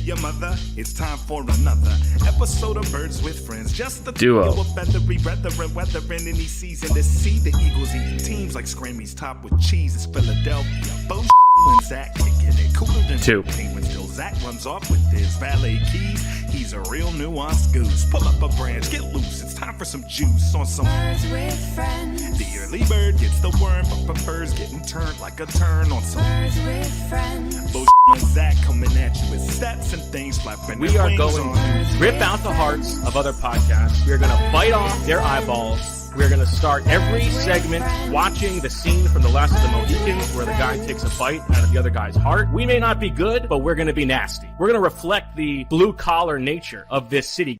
your mother. It's time for another episode of Birds with Friends. Just the Duo. Of feathery brethren, weathering any season to see the Eagles eating teams like Scrammy's top with cheese. It's Philadelphia. Bo and Zach kicking it cooler than Two. Penguins till Zach runs off with his valet keys. He's a real nuanced goose. Pull up a branch, get loose. It's time for some juice on some Birds with Friends. The early bird gets the worm, but prefers getting turned like a turn on some Birds with Friends. Bo and Zach coming at you with stats and things flapping. We are going to rip out the hearts of other podcasts. We are going to bite off their eyeballs. We're going to start every segment watching the scene from The Last of the Mohicans where the guy takes a bite out of the other guy's heart. We may not be good, but we're going to be nasty. We're going to reflect the blue-collar nature of this city.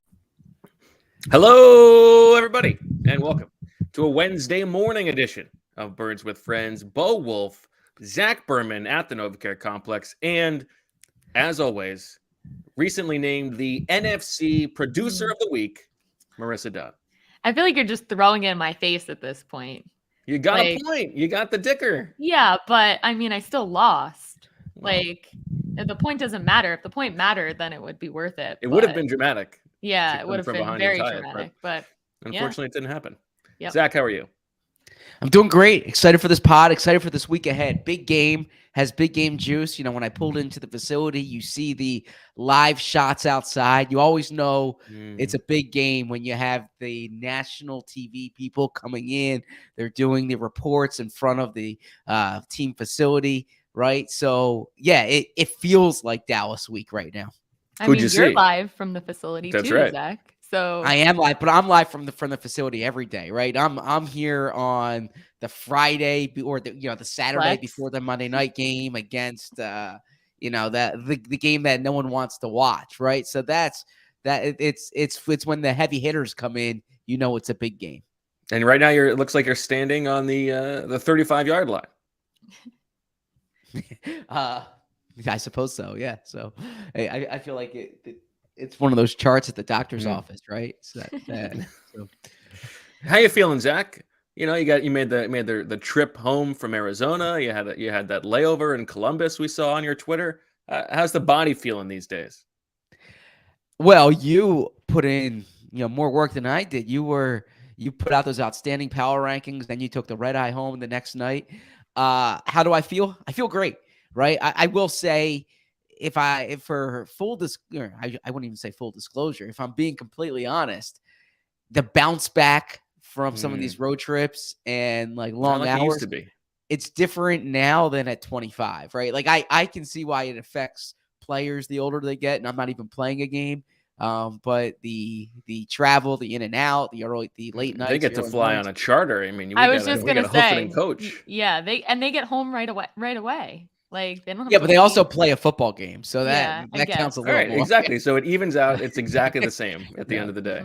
Hello, everybody, and welcome to a Wednesday morning edition of Birds with Friends. Bo Wulf, Zach Berman at the NovaCare Complex, and, as always, recently named the NFC Producer of the Week, Marissa Dunn. I feel like you're just throwing it in my face at this point. You got a point. You got the dicker. Yeah, but I mean, I still lost. Like, if the point doesn't matter. If the point mattered, then it would be worth it. It would have been dramatic. Yeah, it would have been very dramatic. But unfortunately, It didn't happen. Yep. Zach, how are you? I'm doing great. Excited for this pod. Excited for this week ahead. Big game. Has big game juice. You know, when I pulled into the facility, you see the live shots outside. You always know it's a big game when you have the national TV people coming in. They're doing the reports in front of the team facility, right? So, yeah, it feels like Dallas week right now. I mean, you're live from the facility too, right. Zach. So I am live, but I'm live from the facility every day, right? I'm here on the Friday or the Saturday before the Monday night game against the game that no one wants to watch, right? So it's when the heavy hitters come in, you know it's a big game. And right now it looks like you're standing on the 35-yard line. I suppose so, yeah. So I feel like it's one of those charts at the doctor's office, right? So How you feeling, Zach? You know, you made the trip home from Arizona. You had that layover in Columbus we saw on your Twitter. How's the body feeling these days? Well, you put in more work than I did. You put out those outstanding power rankings, then you took the red eye home the next night. How do I feel? I feel great, right? I will say, for full disclosure, I wouldn't even say full disclosure. If I'm being completely honest, the bounce back from some of these road trips and like long hours, it used to be. It's different now than at 25, right? Like I can see why it affects players the older they get, and I'm not even playing a game. But the travel, the in and out, the late nights, they get to fly on a charter. I mean, I was just gonna say, coach. Yeah, they get home right away. Like they don't have but they also play a football game, so that counts a little more. Exactly. So it evens out. It's exactly the same at the end of the day.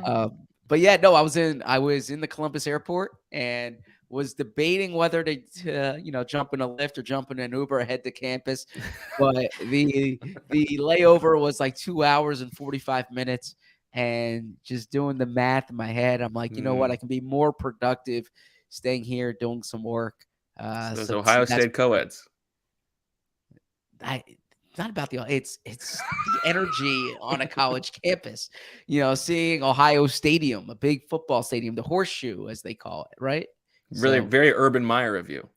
But yeah, no, I was in the Columbus airport and was debating whether to jump in a Lyft or jump in an Uber ahead to campus. But the layover was like 2 hours and 45 minutes, and just doing the math in my head, I'm like, you know what, I can be more productive staying here doing some work. Those Ohio State co-eds. Not about it's the energy on a college campus, seeing Ohio Stadium, a big football stadium, the horseshoe as they call it, right? Really, very Urban Meyer of you.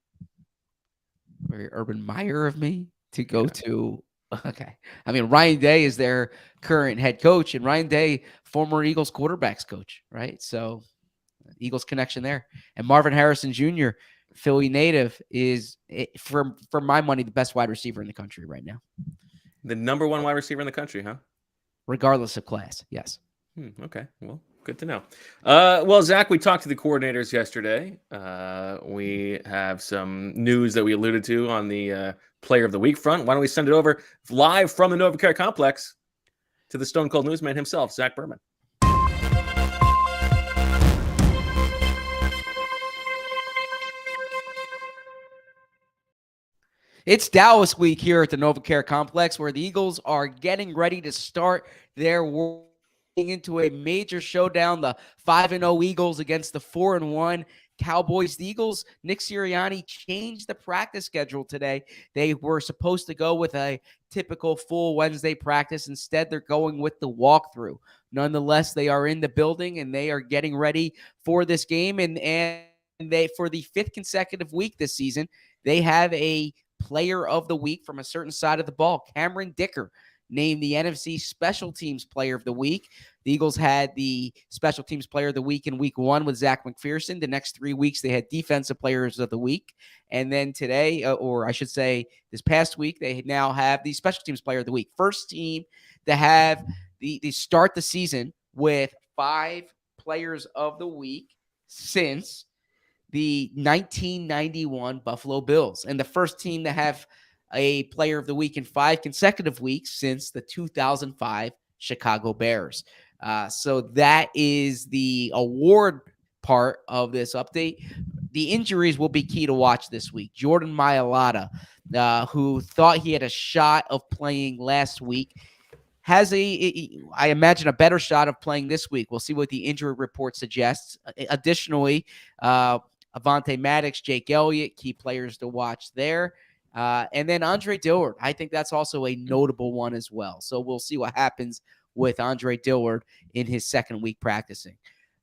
Very Urban Meyer of me to go to. Okay. I mean, Ryan Day is their current head coach, and Ryan Day, former Eagles quarterbacks coach, right? So Eagles connection there. And Marvin Harrison Jr., Philly native, is, for my money, the best wide receiver in the country right now. The number one wide receiver in the country, huh? Regardless of class, yes. Okay, well, good to know. Well, Zach, we talked to the coordinators yesterday. We have some news that we alluded to on the Player of the Week front. Why don't we send it over live from the NovaCare Complex to the Stone Cold Newsman himself, Zach Berman. It's Dallas week here at the NovaCare Complex, where the Eagles are getting ready to start their work into a major showdown. The 5-0 Eagles against the 4-1 Cowboys, the Eagles, Nick Sirianni changed the practice schedule today. They were supposed to go with a typical full Wednesday practice. Instead, they're going with the walkthrough. Nonetheless, they are in the building and they are getting ready for this game. And they, for the fifth consecutive week this season, they have a player of the week from a certain side of the ball. Cameron Dicker named the NFC Special Teams Player of the Week. The Eagles had the Special Teams Player of the Week in Week 1 with Zach McPherson. The next 3 weeks, they had Defensive Players of the Week. And then today, or I should say this past week, they now have the Special Teams Player of the Week. First team to have the start the season with 5 Players of the Week since the 1991 Buffalo Bills, and the first team to have a Player of the Week in 5 consecutive weeks since the 2005 Chicago Bears. So that is the award part of this update. The injuries will be key to watch this week. Jordan Mailata, who thought he had a shot of playing last week, has I imagine, a better shot of playing this week. We'll see what the injury report suggests. Additionally, Avonte Maddox, Jake Elliott, key players to watch there. And then Andre Dillard, I think that's also a notable one as well. So we'll see what happens with Andre Dillard in his second week practicing.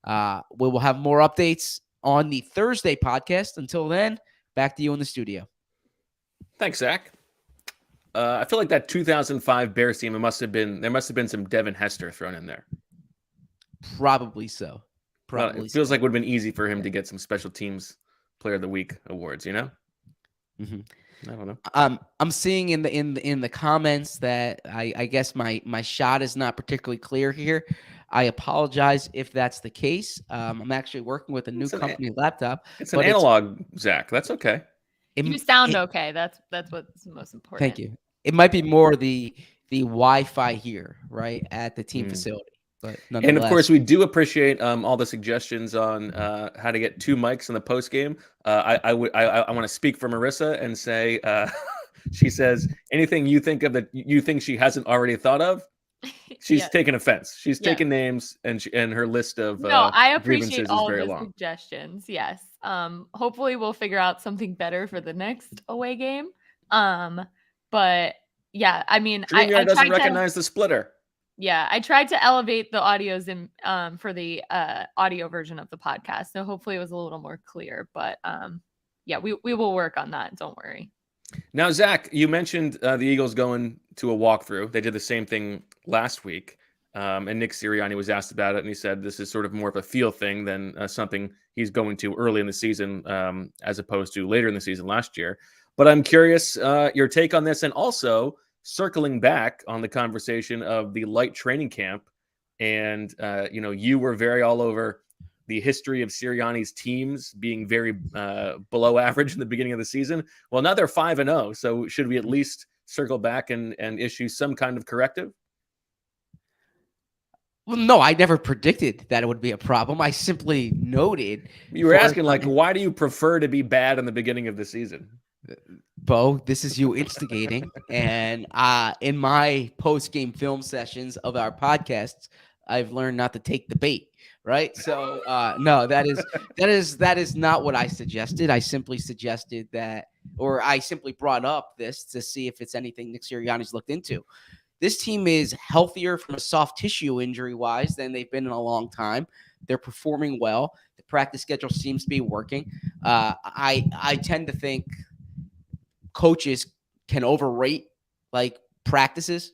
We will have more updates on the Thursday podcast. Until then, back to you in the studio. Thanks, Zach. I feel like that 2005 Bears team, there must have been some Devin Hester thrown in there. Probably so. It feels like it would have been easy for him to get some Special Teams Player of the Week awards, you know? Mm-hmm. I don't know. I'm seeing in the comments that I guess my shot is not particularly clear here. I apologize if that's the case. I'm actually working with a new company laptop. It's an analog, Zach. That's okay. You sound okay. That's what's most important. Thank you. It might be more the Wi-Fi here, right, at the team facility. But and of course, we do appreciate all the suggestions on how to get 2 mics in the post game. I want to speak for Marissa and say, she says, anything you think of that you think she hasn't already thought of, she's taking offense. She's taking names and her list of I appreciate grievances all is very the long. suggestions. Yes. Hopefully we'll figure out something better for the next away game. But yeah, I mean, I doesn't recognize the splitter. Yeah, I tried to elevate the audios in for the audio version of the podcast. So hopefully it was a little more clear. But yeah, we will work on that. Don't worry. Now, Zach, you mentioned the Eagles going to a walkthrough. They did the same thing last week. And Nick Sirianni was asked about it, and he said this is sort of more of a feel thing than something he's going to early in the season as opposed to later in the season last year. But I'm curious your take on this, and also circling back on the conversation of the light training camp. And, you were very all over the history of Sirianni's teams being very below average in the beginning of the season. Well, now they're 5-0. So should we at least circle back and issue some kind of corrective? Well, no, I never predicted that it would be a problem. I simply noted. You were asking, why do you prefer to be bad in the beginning of the season? Bo, this is you instigating. And in my post-game film sessions of our podcasts, I've learned not to take the bait, right? So no, that is not what I suggested. I simply suggested that, or I simply brought up this to see if it's anything Nick Sirianni's looked into. This team is healthier from a soft tissue injury-wise than they've been in a long time. They're performing well. The practice schedule seems to be working. I tend to think coaches can overrate practices,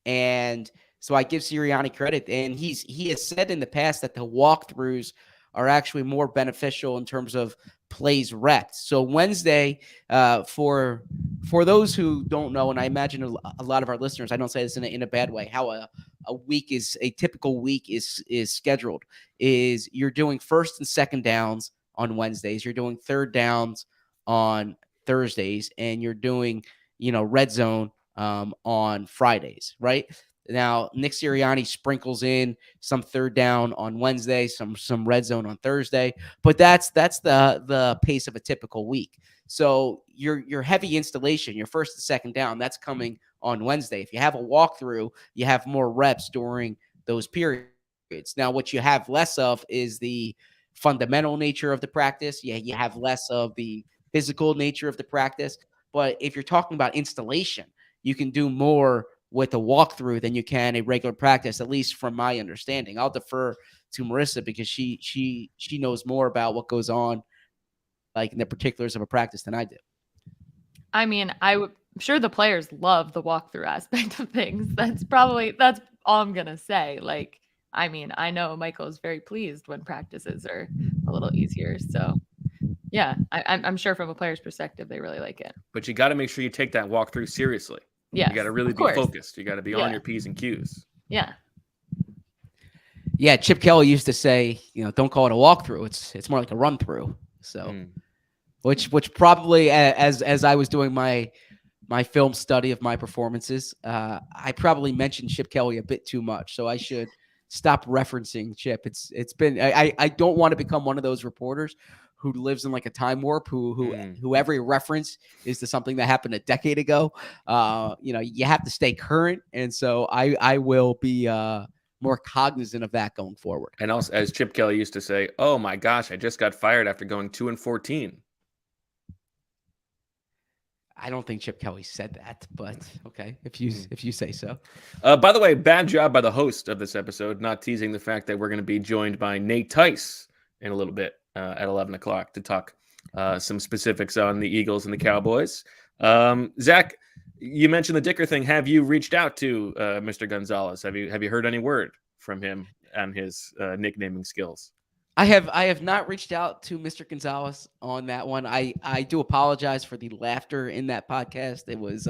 and so I give Sirianni credit. And he has said in the past that the walkthroughs are actually more beneficial in terms of plays reps. So Wednesday, for those who don't know, and I imagine a lot of our listeners, I don't say this in a bad way, how a typical week is scheduled is you're doing first and second downs on Wednesdays, you're doing third downs on Thursdays, and you're doing red zone on Fridays, right? Now, Nick Sirianni sprinkles in some third down on Wednesday, some red zone on Thursday, but that's the pace of a typical week. So your heavy installation, your first and second down, that's coming on Wednesday. If you have a walkthrough, you have more reps during those periods. Now, what you have less of is the fundamental nature of the practice. Yeah, you have less of the physical nature of the practice. But if you're talking about installation, you can do more with a walkthrough than you can a regular practice, at least from my understanding. I'll defer to Marissa because she knows more about what goes on, like in the particulars of a practice, than I do. I mean, I'm sure the players love the walkthrough aspect of things. That's all I'm gonna say. Like, I mean, I know Michael is very pleased when practices are a little easier. So yeah, I'm sure from a player's perspective, they really like it. But you got to make sure you take that walkthrough seriously. Yes, You got to really of be course. focused. You got to be on Yeah. your P's and Q's. Yeah. Yeah, Chip Kelly used to say, don't call it a walkthrough. It's more like a run through. So, which probably as I was doing my film study of my performances, I probably mentioned Chip Kelly a bit too much. So I should stop referencing Chip. It's been I don't want to become one of those reporters who lives in like a time warp, who every reference is to something that happened a decade ago. You have to stay current, and so I will be more cognizant of that going forward. And also, as Chip Kelly used to say, "Oh my gosh, I just got fired after going 2-14." I don't think Chip Kelly said that, but okay, if you say so. By the way, bad job by the host of this episode not teasing the fact that we're going to be joined by Nate Tice in a little bit at 11 o'clock to talk some specifics on the Eagles and the Cowboys. Zach, you mentioned the Dicker thing. Have you reached out to Mr. Gonzalez? Have you heard any word from him and his nicknaming skills? I have not reached out to Mr. Gonzalez on that one. I do apologize for the laughter in that podcast. It was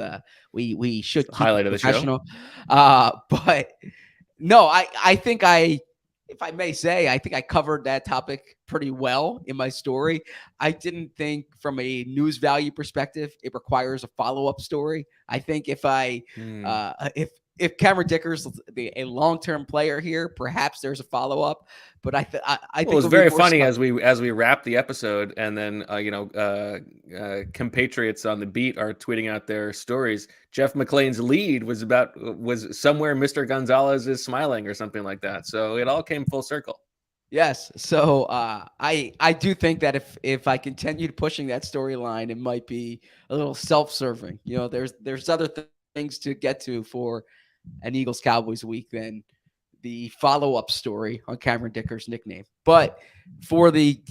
we should keep highlight it of the professional. But no, I think if I may say, I think I covered that topic pretty well in my story. I didn't think from a news value perspective it requires a follow-up story. I think if Cameron Dicker's a long-term player here, perhaps there's a follow-up. But I think it was very funny as we wrap the episode, and then compatriots on the beat are tweeting out their stories. Jeff McClain's lead was somewhere Mr. Gonzalez is smiling or something like that. So it all came full circle. Yes. So I do think that if I continued pushing that storyline, it might be a little self-serving. There's other things to get to for an Eagles Cowboys week than the follow-up story on Cameron Dicker's nickname. But for the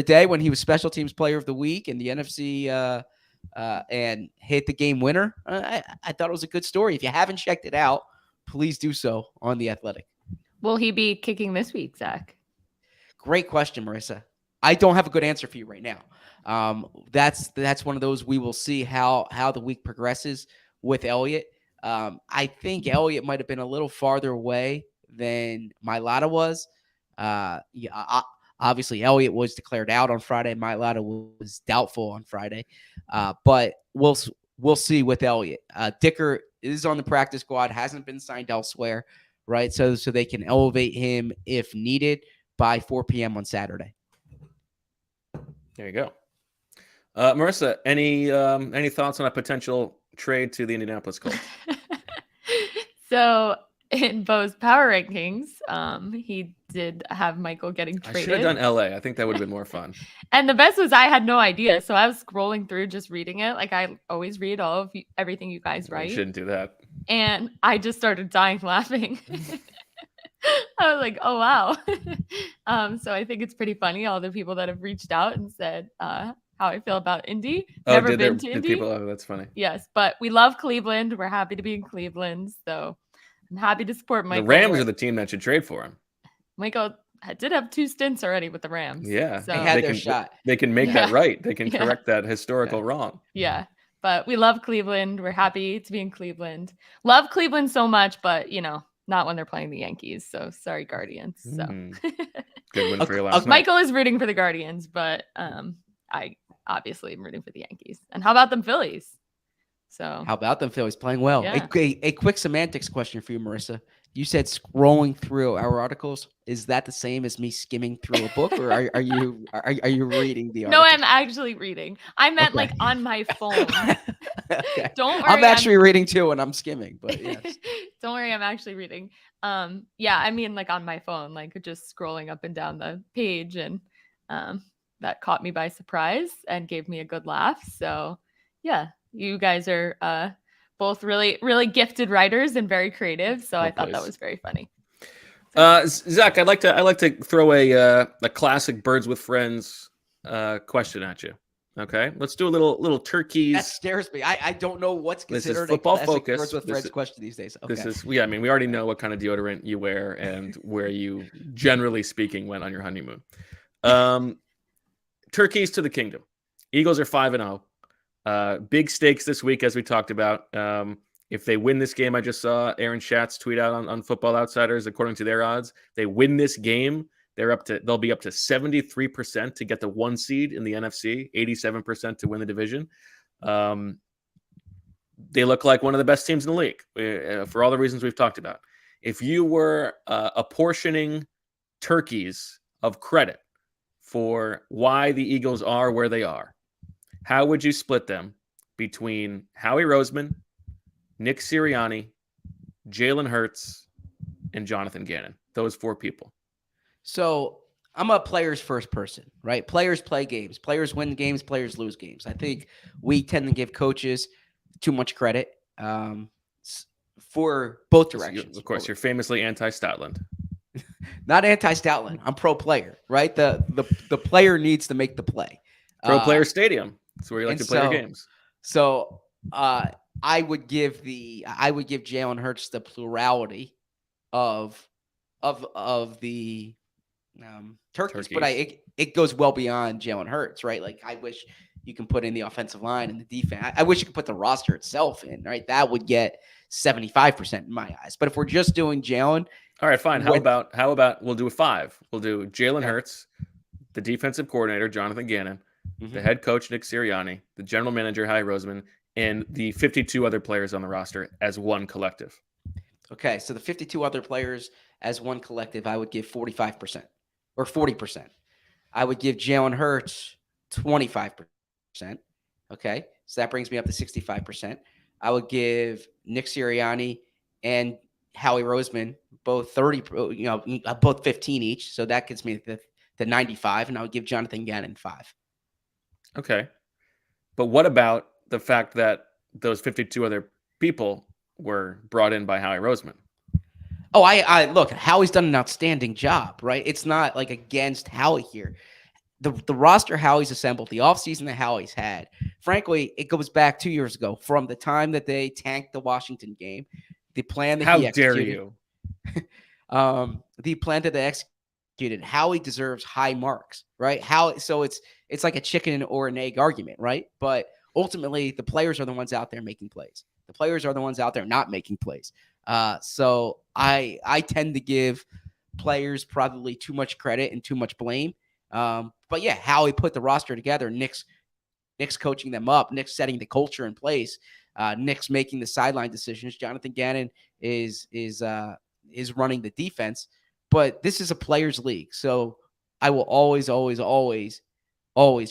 day when he was special teams player of the week in the NFC and hit the game winner, I thought it was a good story. If you haven't checked it out, please do so on The Athletic. Will he be kicking this week, Zach? Great question, Marissa. I don't have a good answer for you right now. That's one of those we will see how the week progresses with Elliott. I think Elliott might have been a little farther away than Mailata was. Obviously Elliott was declared out on Friday. Mailata was doubtful on Friday. But we'll see with Elliott. Dicker is on the practice squad, hasn't been signed elsewhere, right? So they can elevate him if needed by 4 p.m. on Saturday. There you go. Marissa, any thoughts on a potential trade to the Indianapolis Colts? So in Bo's power rankings, he did have Michael getting traded. I should have done LA. I think that would have been more fun. And the best was I had no idea. So I was scrolling through just reading it. Like I always read everything you guys write. You shouldn't do that. And I just started dying laughing. I was like, oh, wow. So I think it's pretty funny. All the people that have reached out and said how I feel about Indy. Never been to Indy. That's funny. Yes, but we love Cleveland. We're happy to be in Cleveland. So I'm happy to support Michael. The Rams are the team that should trade for him. Michael did have 2 stints already with the Rams. Yeah. So they had their shot. They can make that right. They can correct that historical wrong. Yeah. But we love Cleveland. We're happy to be in Cleveland. Love Cleveland so much, but not when they're playing the Yankees. So sorry, Guardians. So good win for your last night. Michael is rooting for the Guardians, but I obviously am rooting for the Yankees. And how about them Phillies? So how about them Phillies playing well? Yeah. A quick semantics question for you, Marissa. You said scrolling through our articles. Is that the same as me skimming through a book, or are you reading the article? No, I'm actually reading. I meant like on my phone. Okay. Don't worry. I'm actually reading too, and I'm skimming. But yes. Don't worry, I'm actually reading. Yeah, I mean like on my phone, like just scrolling up and down the page, and that caught me by surprise and gave me a good laugh. So yeah, you guys are both really, really gifted writers and very creative. So I thought that was very funny. Zach, I'd like to throw a classic Birds with Friends question at you. Okay, let's do a little turkeys. That scares me. I don't know what's considered this is football a classic focus. Birds with Friends question these days. Okay. This is I mean, we already know what kind of deodorant you wear and where you, generally speaking, went on your honeymoon. Turkeys to the kingdom. Eagles are 5-0. Big stakes this week, as we talked about. If they win this game, I just saw Aaron Schatz tweet out on Football Outsiders, according to their odds, they win this game, they'll be up to 73% to get the 1 seed in the NFC, 87% to win the division. They look like one of the best teams in the league for all the reasons we've talked about. If you were apportioning turkeys of credit for why the Eagles are where they are, how would you split them between Howie Roseman, Nick Sirianni, Jalen Hurts, and Jonathan Gannon? Those 4 people. So I'm a players first person, right? Players play games. Players win games. Players lose games. I think we tend to give coaches too much credit for both directions. Of course, you're famously anti-Stoutland. Not anti-Stoutland. I'm pro player, right? The player needs to make the play. Pro player stadium. That's where you like to play your games. So I would give Jalen Hurts the plurality of the turkeys, but it goes well beyond Jalen Hurts, right? Like, I wish you can put in the offensive line and the defense. I wish you could put the roster itself in, right? That would get 75% in my eyes. But if we're just doing Jalen, all right, fine. How about we'll do a 5? We'll do Jalen Hurts, the defensive coordinator Jonathan Gannon, the head coach Nick Sirianni, the general manager Howie Roseman, and the 52 other players on the roster as one collective. Okay, so the 52 other players as one collective, I would give 45% or 40%. I would give Jalen Hurts 25%. Okay, so that brings me up to 65%. I would give Nick Sirianni and Howie Roseman both 15 each. So that gets me the 95, and I would give Jonathan Gannon 5. Okay, but what about the fact that those 52 other people were brought in by Howie Roseman? Oh, I look, Howie's done an outstanding job, right? It's not like against Howie here. The roster Howie's assembled, the offseason that Howie's had, frankly, it goes back 2 years ago from the time that they tanked the Washington game. The plan that How he executed, dare you? The plan that they executed, Howie deserves high marks, right? So it's like a chicken or an egg argument, right? But ultimately, the players are the ones out there making plays. The players are the ones out there not making plays. So I tend to give players probably too much credit and too much blame. But yeah, Howie put the roster together. Nick's coaching them up. Nick's setting the culture in place. Nick's making the sideline decisions. Jonathan Gannon is running the defense. But this is a players' league, so I will always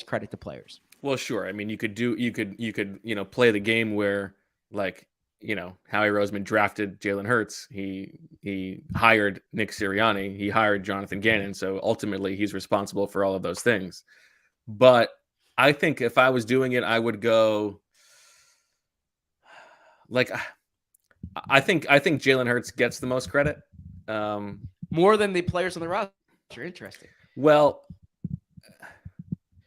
credit the players. Well, sure. I mean, you could play the game where, like, Howie Roseman drafted Jalen Hurts. He hired Nick Sirianni. He hired Jonathan Gannon. So ultimately, he's responsible for all of those things. But I think if I was doing it, I would go like I think Jalen Hurts gets the most credit. More than the players on the roster. Interesting. Well,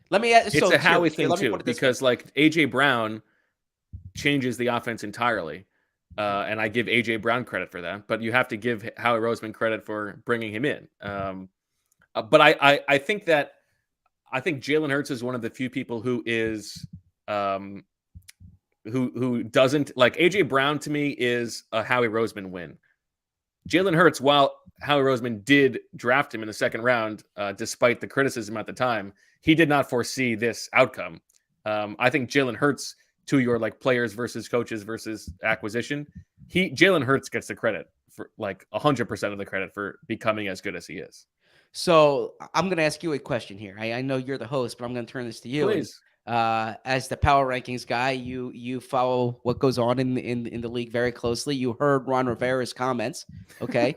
let me ask. It's a Howie thing too, because like AJ Brown changes the offense entirely, and I give AJ Brown credit for that. But you have to give Howie Roseman credit for bringing him in. But I think Jalen Hurts is one of the few people who is who doesn't like AJ Brown. To me, is a Howie Roseman win. Jalen Hurts, while Howie Roseman did draft him in the second round, despite the criticism at the time, he did not foresee this outcome. I think Jalen Hurts, to your like players versus coaches versus acquisition, Jalen Hurts gets the credit for like 100% of the credit for becoming as good as he is. So I'm going to ask you a question here. I know you're the host, but I'm going to turn this to you. Please. As the power rankings guy, you follow what goes on in the league very closely. You heard Ron Rivera's comments. Okay.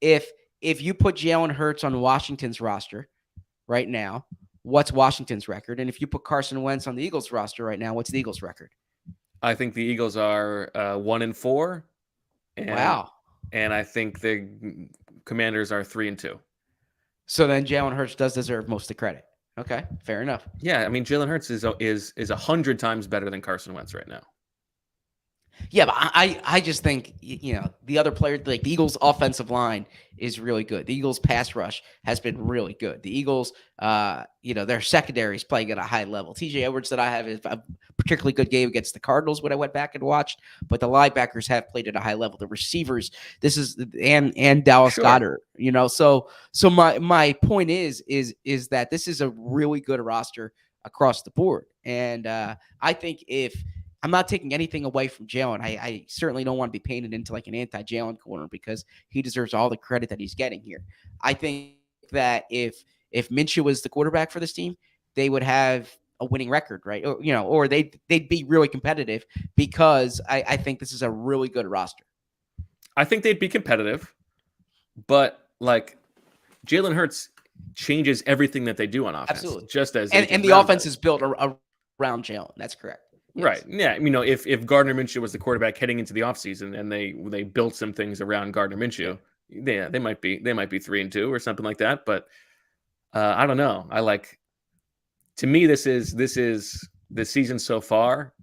If you put Jalen Hurts on Washington's roster, right now, what's Washington's record? And if you put Carson Wentz on the Eagles roster right now, what's the Eagles record? I think the Eagles are 1-4. Wow. And I think the Commanders are 3-2. So then Jalen Hurts does deserve most of the credit. Okay, fair enough. Yeah, I mean Jalen Hurts is 100 times better than Carson Wentz right now. Yeah, but I just think, the other player, like the Eagles' offensive line is really good. The Eagles' pass rush has been really good. The Eagles, their secondary is playing at a high level. TJ Edwards that I have is a particularly good game against the Cardinals when I went back and watched, but the linebackers have played at a high level. The receivers, and Dallas Goedert, So my point is that this is a really good roster across the board, and I think if I'm not taking anything away from Jalen. I certainly don't want to be painted into like an anti-Jalen corner because he deserves all the credit that he's getting here. I think that if Minshew was the quarterback for this team, they would have a winning record, right? Or they'd be really competitive because I think this is a really good roster. I think they'd be competitive, but like Jalen Hurts changes everything that they do on offense. Absolutely. Just as and the offense is built around Jalen. That's correct. Yes. Right. Yeah. If Gardner Minshew was the quarterback heading into the offseason and they built some things around Gardner Minshew, they might be 3-2 or something like that. But I don't know. To me, this is the season so far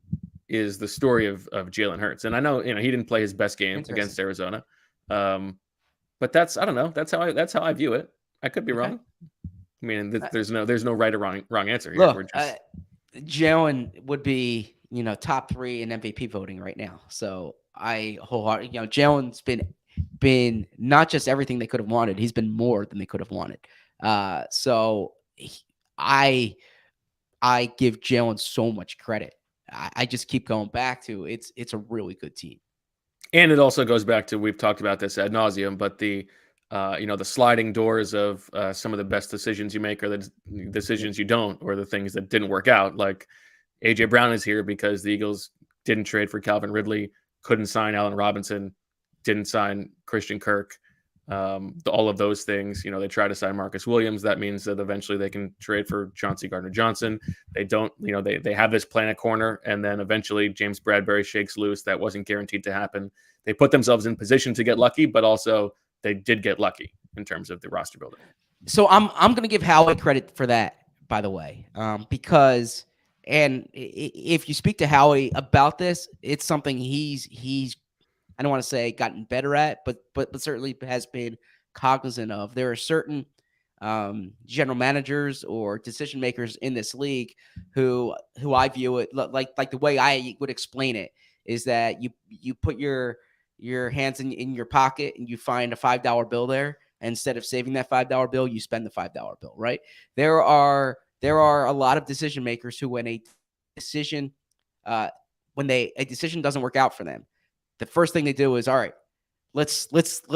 is the story of Jalen Hurts. And I know, he didn't play his best game against Arizona. But I don't know. That's how I view it. I could be wrong. I mean, there's no right or wrong answer here. Look, Jalen would be, top 3 in MVP voting right now. So I wholeheartedly, Jalen's been not just everything they could have wanted. He's been more than they could have wanted. So I give Jalen so much credit. I just keep going back to it's a really good team. And it also goes back to, we've talked about this ad nauseum, but the sliding doors of some of the best decisions you make or the decisions you don't, or the things that didn't work out. Like AJ Brown is here because the Eagles didn't trade for Calvin Ridley, couldn't sign Allen Robinson, didn't sign Christian Kirk. All of those things, they try to sign Marcus Williams. That means that eventually they can trade for Chauncey Gardner-Johnson. They don't, they have this plan at corner, and then eventually James Bradbury shakes loose. That wasn't guaranteed to happen. They put themselves in position to get lucky, but also they did get lucky in terms of the roster building. So I'm going to give Howie credit for that, by the way, because if you speak to Howie about this, it's something he's I don't want to say gotten better at, but certainly has been cognizant of. There are certain general managers or decision makers in this league who I view it like the way I would explain it is that you put your hands in your pocket and you find a $5 bill there. And instead of saving that $5 bill, you spend the $5 bill, right? There are a lot of decision makers who, when a decision doesn't work out for them, the first thing they do is, all right, let's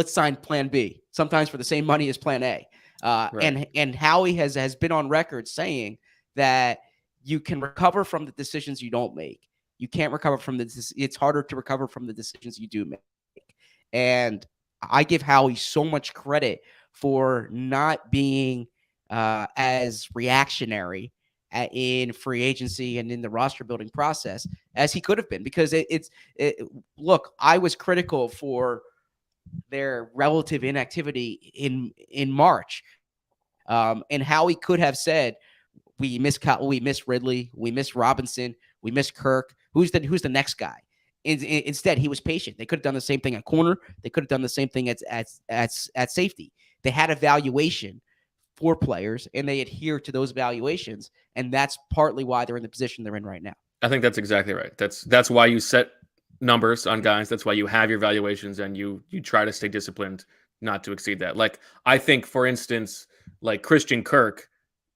sign plan B, sometimes for the same money as plan A. Right. And Howie has been on record saying that you can recover from the decisions you don't make. You can't recover from it's harder to recover from the decisions you do make. And I give Howie so much credit for not being as reactionary in free agency and in the roster building process as he could have been, because look, I was critical for their relative inactivity in March. And Howie could have said, we miss Ridley, we miss Robinson, we miss Kirk. Who's the next guy? Instead, he was patient. They could have done the same thing at corner. They could have done the same thing at safety. They had evaluation for players, and they adhere to those evaluations, and that's partly why they're in the position they're in right now. I think that's exactly right. That's why you set numbers on guys. That's why you have your evaluations, and you try to stay disciplined not to exceed that. Like, I think, for instance, like Christian Kirk,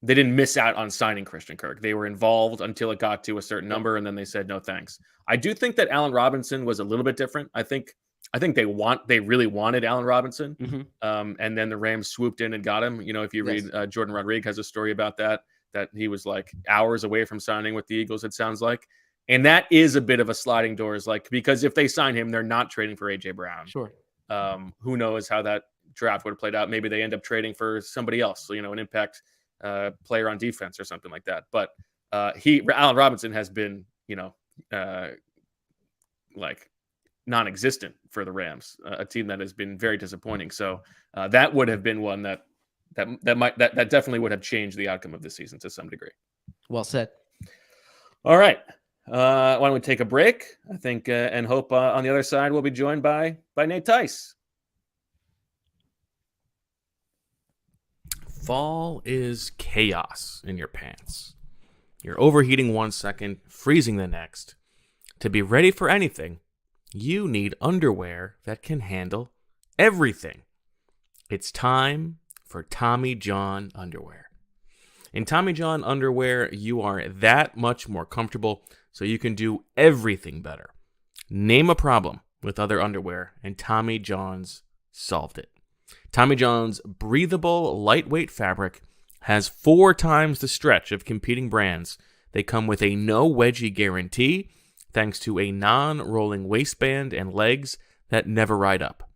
they didn't miss out on signing Christian Kirk. They were involved until it got to a certain number, and then they said no thanks. I do think that Allen Robinson was a little bit different. I think they really wanted Allen Robinson, and then the Rams swooped in and got him. If you read Jordan Rodriguez has a story about that he was like hours away from signing with the Eagles, it sounds like. And that is a bit of a sliding doors, because if they sign him, they're not trading for AJ Brown. Sure. Who knows how that draft would have played out? Maybe they end up trading for somebody else, an impact player on defense or something like that. But Allen Robinson has been, like non-existent for the Rams, a team that has been very disappointing. So that would have been one that definitely would have changed the outcome of this season to some degree. Well said. All right. Why don't we take a break? I think and hope on the other side we'll be joined by Nate Tice. Fall is chaos in your pants. You're overheating 1 second, freezing the next. To be ready for anything, you need underwear that can handle everything. It's time for Tommy John underwear. In Tommy John underwear, you are that much more comfortable, so you can do everything better. Name a problem with other underwear, and Tommy John's solved it. Tommy John's breathable, lightweight fabric has 4 times the stretch of competing brands. They come with a no wedgie guarantee, thanks to a non-rolling waistband and legs that never ride up.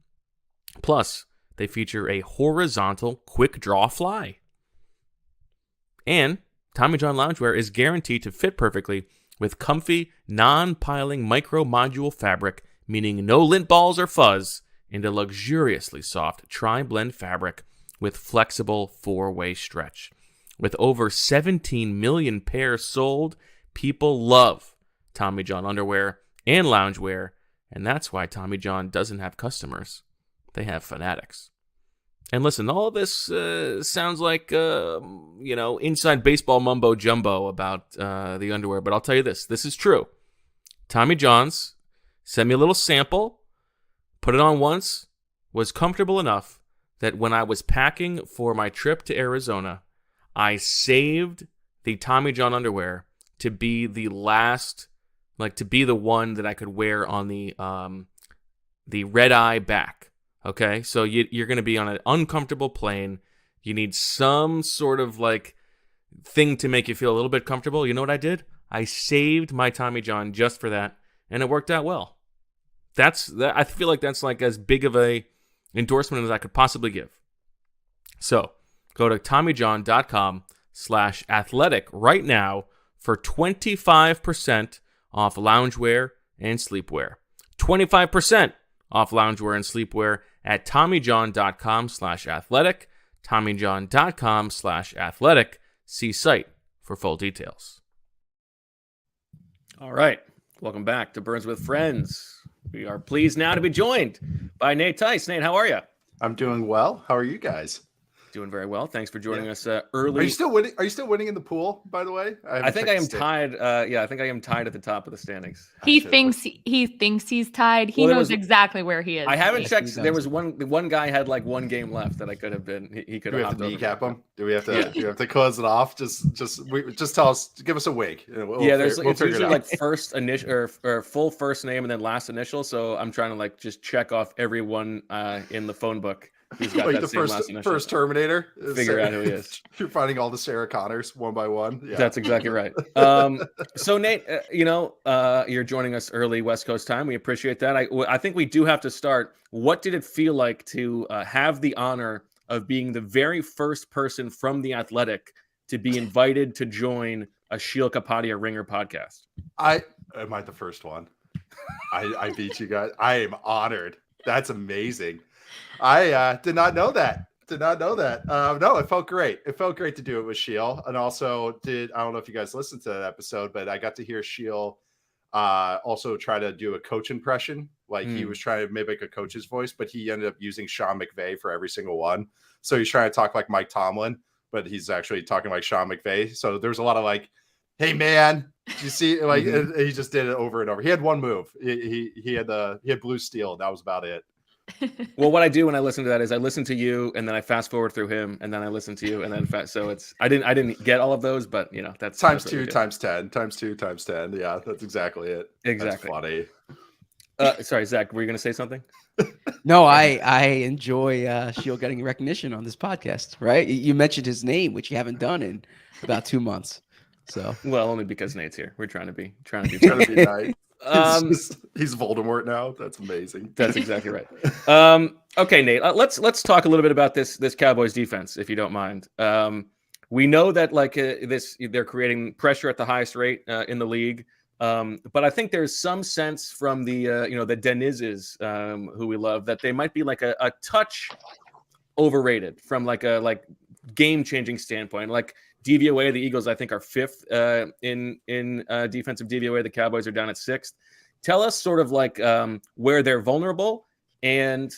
Plus, they feature a horizontal quick draw fly. And Tommy John loungewear is guaranteed to fit perfectly with comfy, non-piling micro-module fabric, meaning no lint balls or fuzz, into luxuriously soft tri-blend fabric with flexible 4-way stretch. With over 17 million pairs sold, people love Tommy John underwear and loungewear, and that's why Tommy John doesn't have customers. They have fanatics. And listen, all of this sounds like, inside baseball mumbo jumbo about the underwear, but I'll tell you this. This is true. Tommy John's sent me a little sample, put it on once, was comfortable enough that when I was packing for my trip to Arizona, I saved the Tommy John underwear to be the last, to be the one that I could wear on the red eye back. Okay, so you're going to be on an uncomfortable plane. You need some sort of thing to make you feel a little bit comfortable. You know what I did? I saved my Tommy John just for that, and it worked out well. I feel like that's as big of a endorsement as I could possibly give. So go to TommyJohn.com/athletic right now for 25% off loungewear and sleepwear. 25% off loungewear and sleepwear at TommyJohn.com/athletic. TommyJohn.com/athletic. See site for full details. All right. Welcome back to Burns with Friends. We are pleased now to be joined by Nate Tice. Nate, how are you? I'm doing well. How are you guys? Doing very well. Thanks for joining us early. Are you still winning? Are you still winning in the pool? By the way, I think I am tied. I think I am tied at the top of the standings. He thinks he's tied. He knows exactly where he is. I haven't checked. There was one guy had 1 game left that I could have been. He could have kneecap him. Do we have to? Do you have to close it off? Just tell us. Give us a wig. There's it's usually first initial or full first name and then last initial. So I'm trying to just check off everyone in the phone book. He's got that the first Terminator. Figure out who he is. You're finding all the Sarah Connors one by one. Yeah. That's exactly right. So Nate, you're joining us early West Coast time. We appreciate that. I think we do have to start. What did it feel like to have the honor of being the very first person from The Athletic to be invited to join a Sheil Kapadia Ringer podcast? Am I the first one? I beat you guys. I am honored. That's amazing. I did not know that. No, it felt great. It felt great to do it with Sheil. And also I don't know if you guys listened to that episode, but I got to hear Sheil also try to do a coach impression. He was trying to mimic a coach's voice, but he ended up using Sean McVay for every single one. So he's trying to talk like Mike Tomlin, but he's actually talking like Sean McVay. So there's a lot of hey man, did you see? He just did it over and over. He had one move. He had blue steel. And that was about it. Well, what I do when I listen to that is I listen to you and then I fast forward through him and then I listen to you and then so it's I didn't get all of those, but that's times 2 times 10 times 2 times 10. Yeah, that's exactly it. Exactly. That's funny. Sorry, Zach, were you going to say something? No, I enjoy Sheil getting recognition on this podcast. Right? You mentioned his name, which you haven't done in about 2 months. So only because Nate's here. We're trying to be nice. He's Voldemort now. That's amazing. That's exactly right. Okay, Nate. Let's talk a little bit about this Cowboys defense, if you don't mind. We know that they're creating pressure at the highest rate in the league. But I think there's some sense from the the Denizes who we love that they might be like a touch overrated from like a game changing standpoint. Like DVOA, the Eagles I think are 5th in defensive DVOA. The Cowboys are down at 6th. Tell us sort of like where they're vulnerable and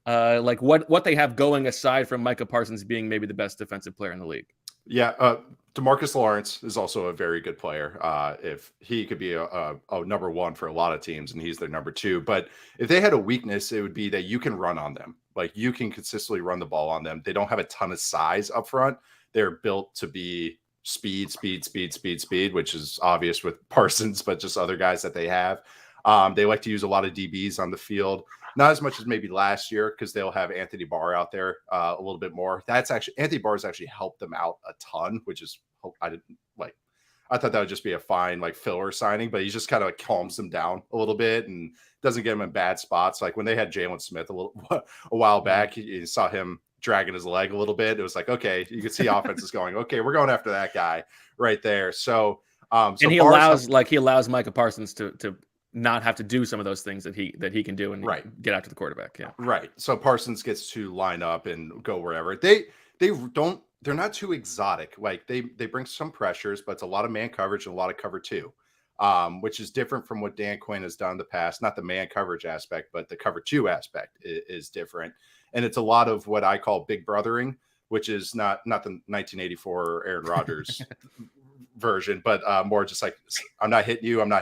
like what they have going aside from Micah Parsons being maybe the best defensive player in the league. Yeah, DeMarcus Lawrence is also a very good player. If he could be a number 1 for a lot of teams, and he's their number 2. But if they had a weakness, it would be that you can run on them. Like you can consistently run the ball on them. They don't have a ton of size up front. They're built to be speed, which is obvious with Parsons, but just other guys that they have. They like to use a lot of DBs on the field. Not as much as maybe last year because they'll have Anthony Barr out there a little bit more. That's actually Anthony Barr has actually helped them out a ton, which is I thought that would just be a fine filler signing, but he just kind of calms them down a little bit and doesn't get them in bad spots. Like when they had Jalen Smith a while back, you saw him dragging his leg a little bit. It was like, okay, you could see offenses going, okay, we're going after that guy right there. So and he allows Micah Parsons to not have to do some of those things that he can do and get after the quarterback. Yeah. Right. So Parsons gets to line up and go wherever. They're not too exotic. Like they bring some pressures, but it's a lot of man coverage and a lot of cover 2, which is different from what Dan Quinn has done in the past. Not the man coverage aspect, but the cover 2 aspect is different. And it's a lot of what I call big brothering, which is not the 1984 Aaron Rodgers version, but more just like, I'm not hitting you, and then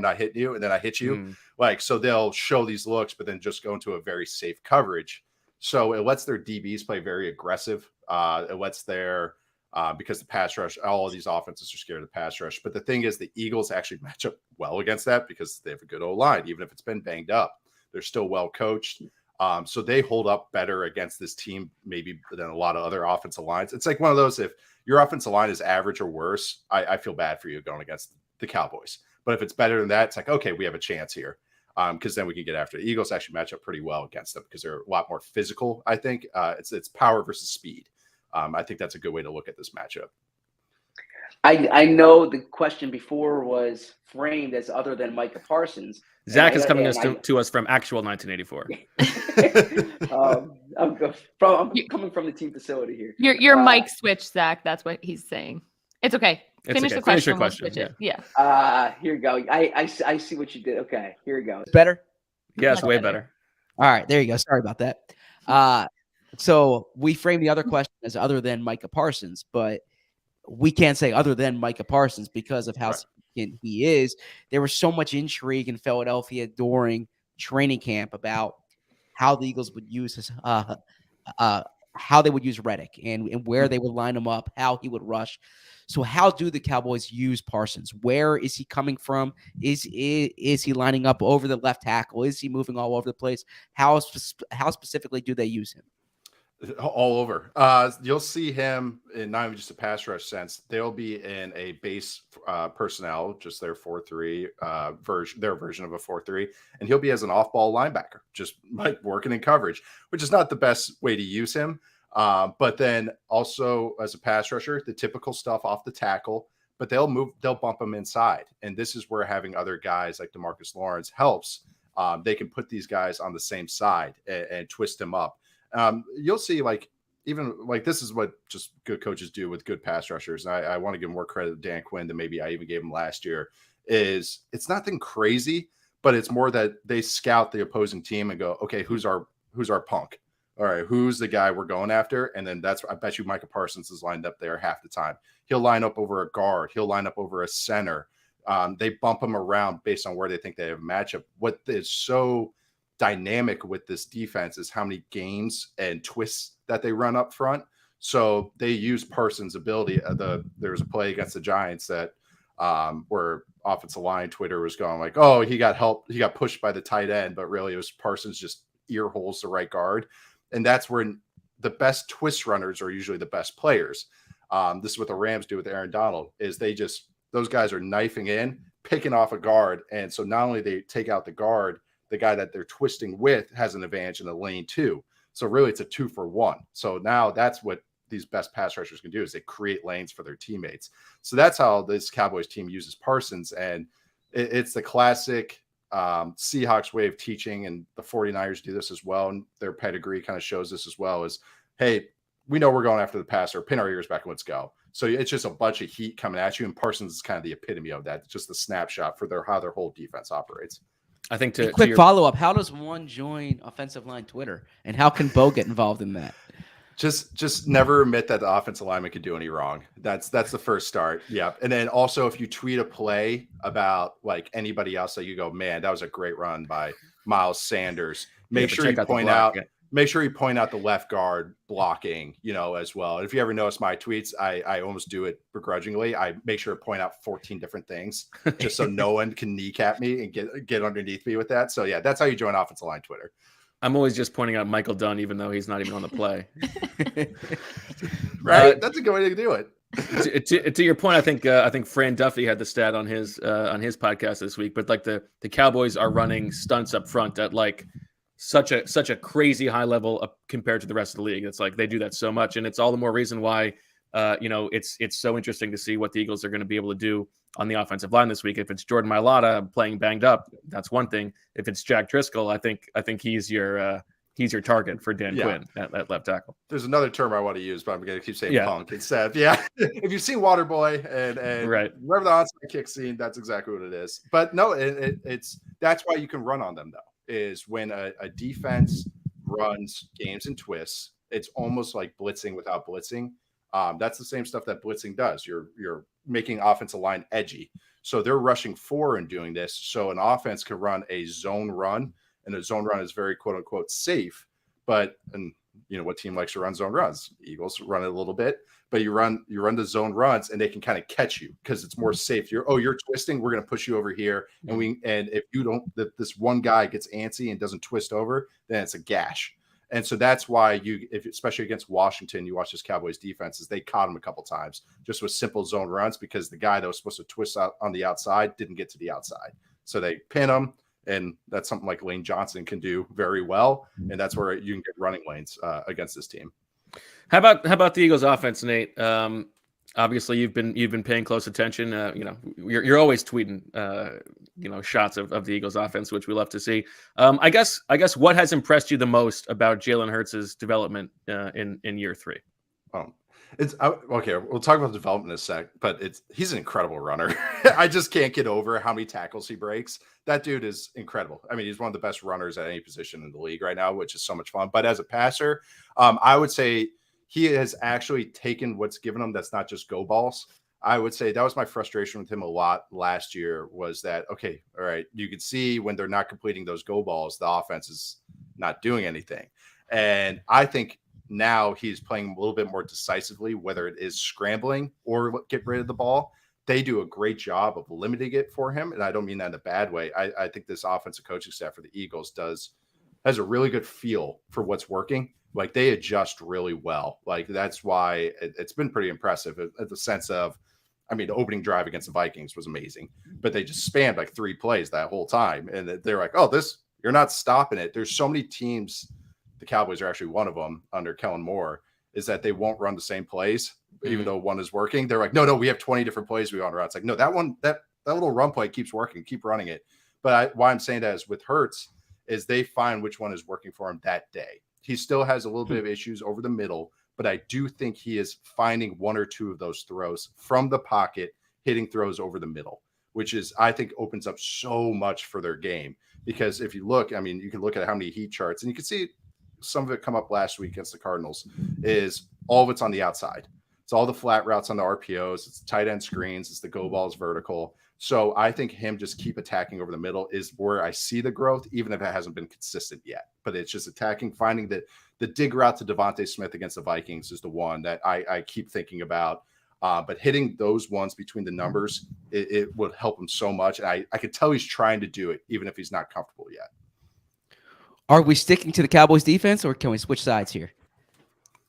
I hit you. So they'll show these looks, but then just go into a very safe coverage. So it lets their DBs play very aggressive. It lets their because the pass rush, all of these offenses are scared of the pass rush. But the thing is, the Eagles actually match up well against that because they have a good O-line, even if it's been banged up. They're still well coached. So they hold up better against this team maybe than a lot of other offensive lines. It's like one of those, if your offensive line is average or worse, I feel bad for you going against the Cowboys. But if it's better than that, it's like, okay, we have a chance here. Because then we can get after it. The Eagles actually match up pretty well against them because they're a lot more physical, I think. It's power versus speed. I think that's a good way to look at this matchup. I know the question before was framed as other than Micah Parsons. Zach is coming to us from actual 1984. I'm coming from the team facility here. Your mic switch, Zach. That's what he's saying. It's okay. Finish the question. Finish your question. Yeah. Here you go. I see what you did. Okay. Here you go. Better? Yes, way better. All right. There you go. Sorry about that. So we framed the other question as other than Micah Parsons, but we can't say other than Micah Parsons because of how significant he is. There was so much intrigue in Philadelphia during training camp about how the Eagles would use his, how they would use Reddick and where they would line him up, how he would rush. So how do the Cowboys use Parsons? Where is he coming from? Is he lining up over the left tackle? Is he moving all over the place? How specifically do they use him? All over. You'll see him in not even just a pass rush sense. They'll be in a base personnel, just their 4-3 version, their version of a 4-3, and he'll be as an off-ball linebacker, just like working in coverage, which is not the best way to use him. But then also as a pass rusher, the typical stuff off the tackle, but they'll bump him inside, and this is where having other guys like DeMarcus Lawrence helps. They can put these guys on the same side and twist them up. You'll see, this is what just good coaches do with good pass rushers. And I want to give more credit to Dan Quinn than maybe I even gave him last year. It's nothing crazy, but it's more that they scout the opposing team and go, okay, who's our punk? All right, who's the guy we're going after? And then I bet you Micah Parsons is lined up there half the time. He'll line up over a guard. He'll line up over a center. They bump him around based on where they think they have a matchup. What is so dynamic with this defense is how many games and twists that they run up front. So they use Parsons' ability. There was a play against the Giants that where offensive line Twitter was going like, oh, he got help. He got pushed by the tight end, but really it was Parsons just ear holes the right guard. And that's where the best twist runners are usually the best players. This is what the Rams do with Aaron Donald is those guys are knifing in, picking off a guard. And so not only they take out the guard, the guy that they're twisting with has an advantage in the lane too. So really it's a 2-for-1. So now that's what these best pass rushers can do is they create lanes for their teammates. So that's how this Cowboys team uses Parsons. And it's the classic Seahawks way of teaching, and the 49ers do this as well. And their pedigree kind of shows this as well, is, hey, we know we're going after the passer, pin our ears back and let's go. So it's just a bunch of heat coming at you. And Parsons is kind of the epitome of that. It's just the snapshot for how their whole defense operates. I think A quick follow-up. How does one join offensive line Twitter, and how can Bo get involved in that? Just never admit that the offensive lineman could do any wrong. That's the first start. Yeah. And then also, if you tweet a play about like anybody else that you go, man, that was a great run by Miles Sanders, make sure you point out the left guard blocking, as well. And if you ever notice my tweets, I almost do it begrudgingly. I make sure to point out 14 different things just so no one can kneecap me and get underneath me with that. So yeah, that's how you join offensive line Twitter. I'm always just pointing out Michael Dunn, even though he's not even on the play. Right? That's a good way to do it. To your point, I think Fran Duffy had the stat on his podcast this week, but like the Cowboys are running stunts up front at like such a crazy high level compared to the rest of the league. It's like they do that so much, and it's all the more reason why it's so interesting to see what the Eagles are going to be able to do on the offensive line this week. If it's Jordan Mailata playing banged up, that's one thing. If it's Jack Driscoll, I think he's your target for Dan Quinn at left tackle. There's another term I want to use, but I'm going to keep saying punk instead. Yeah. If you've seen Waterboy and right, wherever the onside kick scene, that's exactly what it is. But no, that's why you can run on them, though, is when a defense runs games and twists. It's almost like blitzing without blitzing. That's the same stuff that blitzing does. You're making offensive line edgy. So they're rushing 4 and doing this. So an offense can run a zone run, and a zone run is very quote unquote safe. But what team likes to run zone runs? Eagles run it a little bit, but you run the zone runs and they can kind of catch you because it's more safe. You're twisting. We're going to push you over here. And if you don't, this one guy gets antsy and doesn't twist over, then it's a gash. And so that's why especially against Washington, you watch this Cowboys defenses, they caught him a couple times just with simple zone runs because the guy that was supposed to twist out on the outside didn't get to the outside. So they pin him, and that's something like Lane Johnson can do very well. And that's where you can get running lanes against this team. How about the Eagles offense, Nate? Obviously, you've been paying close attention. You're always tweeting, shots of the Eagles offense, which we love to see. I guess what has impressed you the most about Jalen Hurts' development in year 3? It's okay. We'll talk about development in a sec, but he's an incredible runner. I just can't get over how many tackles he breaks. That dude is incredible. I mean, he's one of the best runners at any position in the league right now, which is so much fun. But as a passer, I would say he has actually taken what's given him that's not just go balls. I would say that was my frustration with him a lot last year, was that, okay, all right, you could see when they're not completing those go balls, the offense is not doing anything. And I think now he's playing a little bit more decisively, whether it is scrambling or get rid of the ball. They do a great job of limiting it for him. And I don't mean that in a bad way. I think this offensive coaching staff for the Eagles has a really good feel for what's working. Like, they adjust really well. Like, that's why it's been pretty impressive at the sense of, the opening drive against the Vikings was amazing, but they just spanned like 3 plays that whole time. And they're like, oh, you're not stopping it. There's so many teams, the Cowboys are actually one of them under Kellen Moore, is that they won't run the same plays, even though one is working. They're like, no, we have 20 different plays we want to run. It's like, no, that little run play keeps working, keep running it. But why I'm saying that is with Hurts is they find which one is working for him that day. He still has a little bit of issues over the middle, but I do think he is finding 1 or 2 of those throws from the pocket, hitting throws over the middle, which is, I think, opens up so much for their game. Because if you look, you can look at how many heat charts, and you can see some of it come up last week against the Cardinals, is all of it's on the outside. It's all the flat routes on the RPOs. It's tight end screens. It's the go balls vertical. So I think him just keep attacking over the middle is where I see the growth, even if it hasn't been consistent yet. But it's just attacking, finding the dig route to Devontae Smith against the Vikings is the one that I keep thinking about. But hitting those ones between the numbers, it would help him so much. And I could tell he's trying to do it, even if he's not comfortable yet. Are we sticking to the Cowboys defense, or can we switch sides here?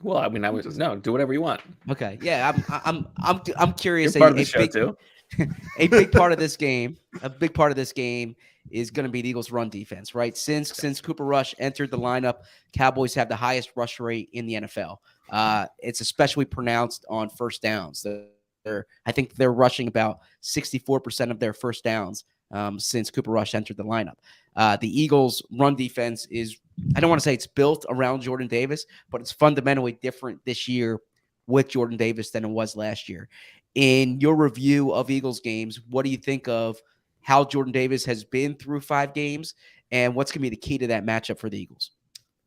Well, do whatever you want. Okay, yeah, I'm curious. You're part of the show too. a big part of this game is going to be the Eagles' run defense, right? Since Cooper Rush entered the lineup, Cowboys have the highest rush rate in the NFL. It's especially pronounced on first downs. I think they're rushing about 64% of their first downs since Cooper Rush entered the lineup. The Eagles' run defense is, I don't want to say it's built around Jordan Davis, but it's fundamentally different this year with Jordan Davis than it was last year. In your review of Eagles games, what do you think of how Jordan Davis has been through 5 games, and what's going to be the key to that matchup for the Eagles?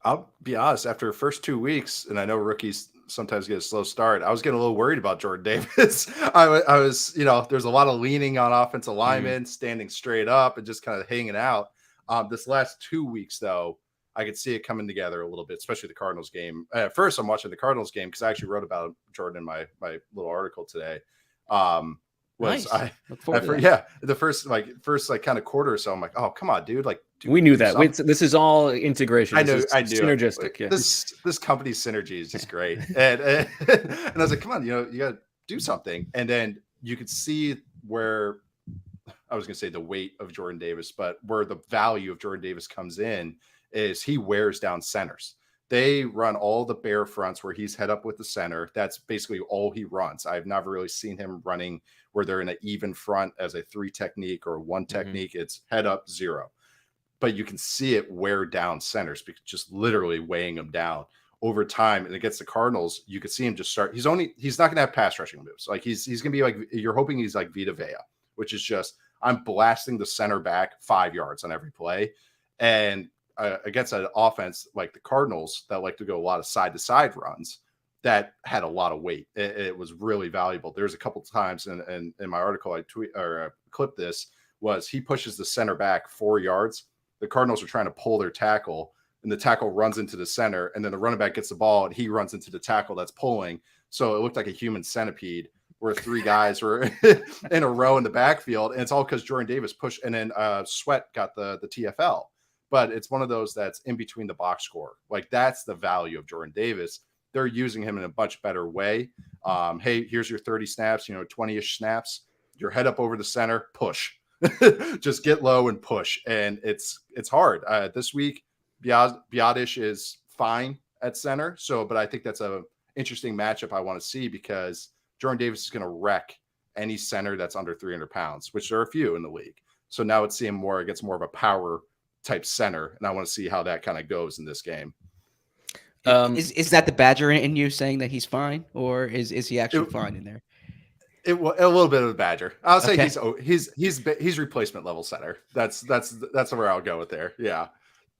I'll be honest, after the first 2 weeks, and I know rookies sometimes get a slow start, I was getting a little worried about Jordan Davis. I was, there's a lot of leaning on offensive linemen, standing straight up and just kind of hanging out. This last 2 weeks, though, I could see it coming together a little bit, especially the Cardinals game. At first, I'm watching the Cardinals game because I actually wrote about Jordan in my little article today. Nice. The first kind of quarter or so, I'm like, oh, come on, dude. Like, we knew that. This is all integration. I knew synergistic. Yeah. This company's synergy is just great. and I was like, come on, you got to do something. And then you could see where, I was going to say the weight of Jordan Davis, but where the value of Jordan Davis comes in is he wears down centers. They run all the bear fronts where he's head up with the center. That's basically all he runs. I've never really seen him running where they're in an even front as a 3 technique or 1 technique. It's head up 0. But you can see it wear down centers because just literally weighing them down over time. And against the Cardinals, you could see him just start. He's not going to have pass rushing moves. Like he's going to be like, you're hoping he's like Vita Vea, which is just, I'm blasting the center back 5 yards on every play. And against an offense like the Cardinals that like to go a lot of side-to-side runs, that had a lot of weight. It was really valuable. There's a couple of times in my article I clipped this, was he pushes the center back 4 yards. The Cardinals are trying to pull their tackle, and the tackle runs into the center, and then the running back gets the ball, and he runs into the tackle that's pulling. So it looked like a human centipede where 3 guys were in a row in the backfield, and it's all because Jordan Davis pushed, and then Sweat got the TFL. But it's one of those that's in between the box score. Like, that's the value of Jordan Davis. They're using him in a much better way. Hey, here's your 30 snaps, 20-ish snaps. Your head up over the center, push. Just get low and push. And it's hard. This week, Biadish is fine at center. But I think that's a interesting matchup I want to see, because Jordan Davis is going to wreck any center that's under 300 pounds, which there are a few in the league. So now it's seeing more, it gets more of a power type center, and I want to see how that kind of goes in this game. Is that the Badger in you saying that he's fine, or is he actually fine in there? A little bit of a Badger. I'll say he's replacement level center. That's where I'll go with there. Yeah,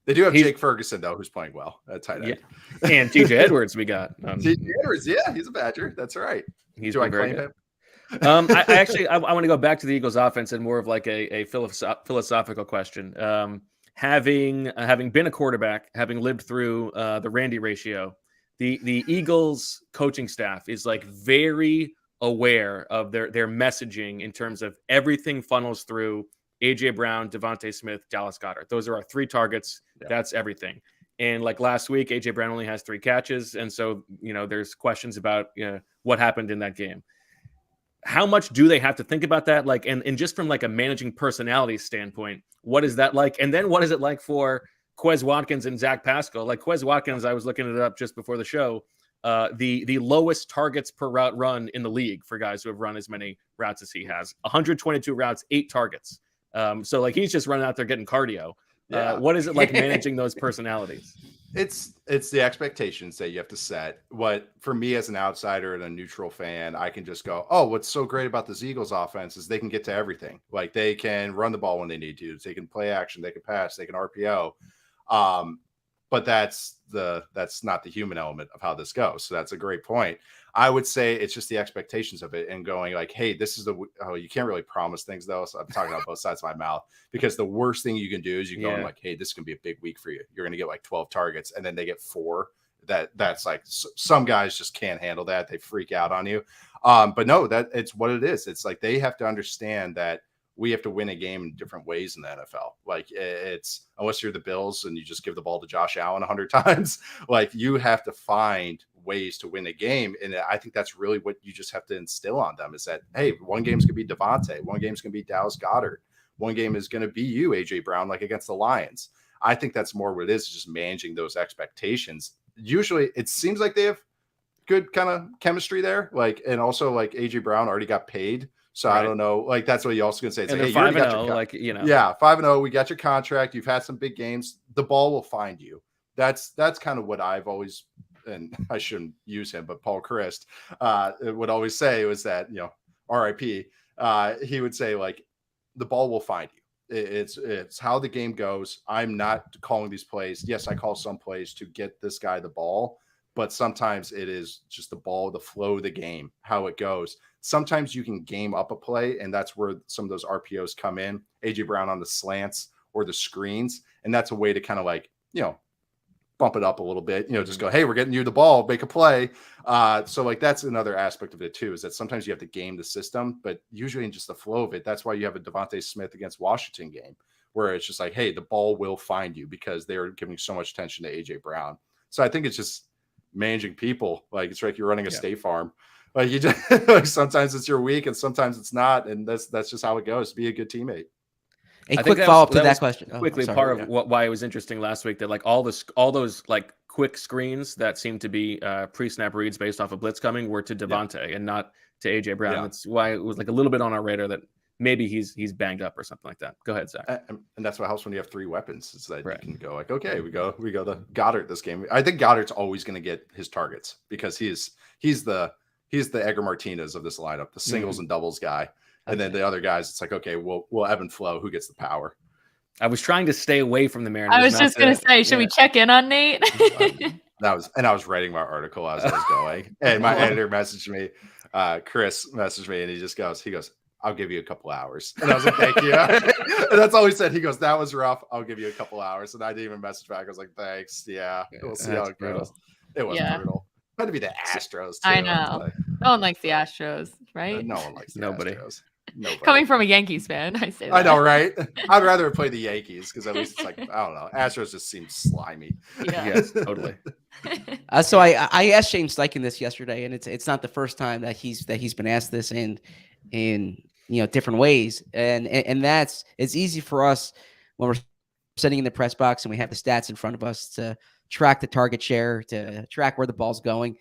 they do have Jake Ferguson though, who's playing well at tight end. Yeah. And TJ Edwards, we got TJ Edwards. Yeah, he's a Badger. That's right. Do I claim him? I want to go back to the Eagles offense and more of like a philosophical question. Having been a quarterback, having lived through the Randy ratio, the Eagles coaching staff is like very aware of their messaging in terms of everything funnels through AJ Brown, Devontae Smith, Dallas Goedert. Those are our 3 targets. Yeah. That's everything. And like last week, AJ Brown only has 3 catches. And so, there's questions about what happened in that game. How much do they have to think about that? Like, and just from like a managing personality standpoint, what is that like? And then what is it like for Quez Watkins and Zach Pascal? Like Quez Watkins, I was looking it up just before the show. The lowest targets per route run in the league for guys who have run as many routes as he has. 122 routes, 8 targets. So like he's just running out there getting cardio. Yeah. What is it like managing those personalities? It's the expectations that you have to set. What for me as an outsider and a neutral fan, I can just go, oh, what's so great about this Eagles offense is they can get to everything. Like they can run the ball when they need to. They can play action. They can pass. They can RPO. But that's not the human element of how this goes. So that's a great point. I would say it's just the expectations of it and going like, hey, this is you can't really promise things though. So I'm talking about both sides of my mouth, because the worst thing you can do is you go like, hey, this is going to be a big week for you. You're going to get like 12 targets, and then they get 4. That's like some guys just can't handle that. They freak out on you. But no, that it's what it is. It's like they have to understand that we have to win a game in different ways in the NFL. Like it's, unless you're the Bills and you just give the ball to Josh Allen 100 times, like you have to find ways to win a game. And I think that's really what you just have to instill on them is that, hey, one game's going to be Devontae. One game's going to be Dallas Goedert. One game is going to be you, AJ Brown, like against the Lions. I think that's more what it is, just managing those expectations. Usually it seems like they have good kind of chemistry there. Like, and also like AJ Brown already got paid. So right. I don't know. Like, that's what you also going to say. It's and like, they're hey, 5-0, like, you know. Yeah, 5-0. We got your contract. You've had some big games. The ball will find you. That's kind of what I've always, and I shouldn't use him, but Paul Christ would always say was that, you know, RIP, he would say, like, the ball will find you. It's how the game goes. I'm not calling these plays. Yes, I call some plays to get this guy the ball, but sometimes it is just the ball, the flow of the game, how it goes. Sometimes you can game up a play, and that's where some of those RPOs come in. AJ Brown on the slants or the screens, and that's a way to kind of like, you know, bump it up a little bit, you know, just go, hey, we're getting you the ball, make a play. So like that's another aspect of it too, is that sometimes you have to game the system, but usually in just the flow of it, that's why you have a Devontae Smith against Washington game where it's just like, hey, the ball will find you because they're giving so much attention to AJ Brown. So I think it's just managing people. Like it's like you're running a State Farm. Like you just like sometimes it's your week and sometimes it's not. And that's just how it goes. Be a good teammate. A quick follow-up to that question. Quickly, part of why it was interesting last week that like all those like quick screens that seemed to be pre-snap reads based off of blitz coming were to Devontae and not to AJ Brown. That's why it was like a little bit on our radar that maybe he's banged up or something like that. Go ahead, Zach. And that's what helps when you have three weapons. It's that you can go like, okay, we go to Goddard this game. I think Goddard's always going to get his targets because he's the Edgar Martinez of this lineup, the singles and doubles guy. And then the other guys, it's like, okay, we'll ebb and flow. Who gets the power? I was trying to stay away from the Mariners. I was just going to say, should we check in on Nate? I was writing my article as I was going. And my editor messaged me, Chris messaged me, and he goes, I'll give you a couple hours. And I was like, thank you. And that's all he said. He goes, that was rough. I'll give you a couple hours. And I didn't even message back. I was like, thanks. Yeah, we'll see how it goes. It was brutal. It had to be the Astros, too. I know. No one likes the Astros, right? No one likes the Astros. Nobody. Coming from a Yankees fan, I say that. I know, right? I'd rather play the Yankees because at least it's like, I don't know. Astros just seem slimy. Yeah. Yes, totally. So I asked Shane Steichen this yesterday, and it's not the first time that he's been asked this in different ways. And that's it's easy for us when we're sitting in the press box and we have the stats in front of us to track the target share, to track where the ball's going.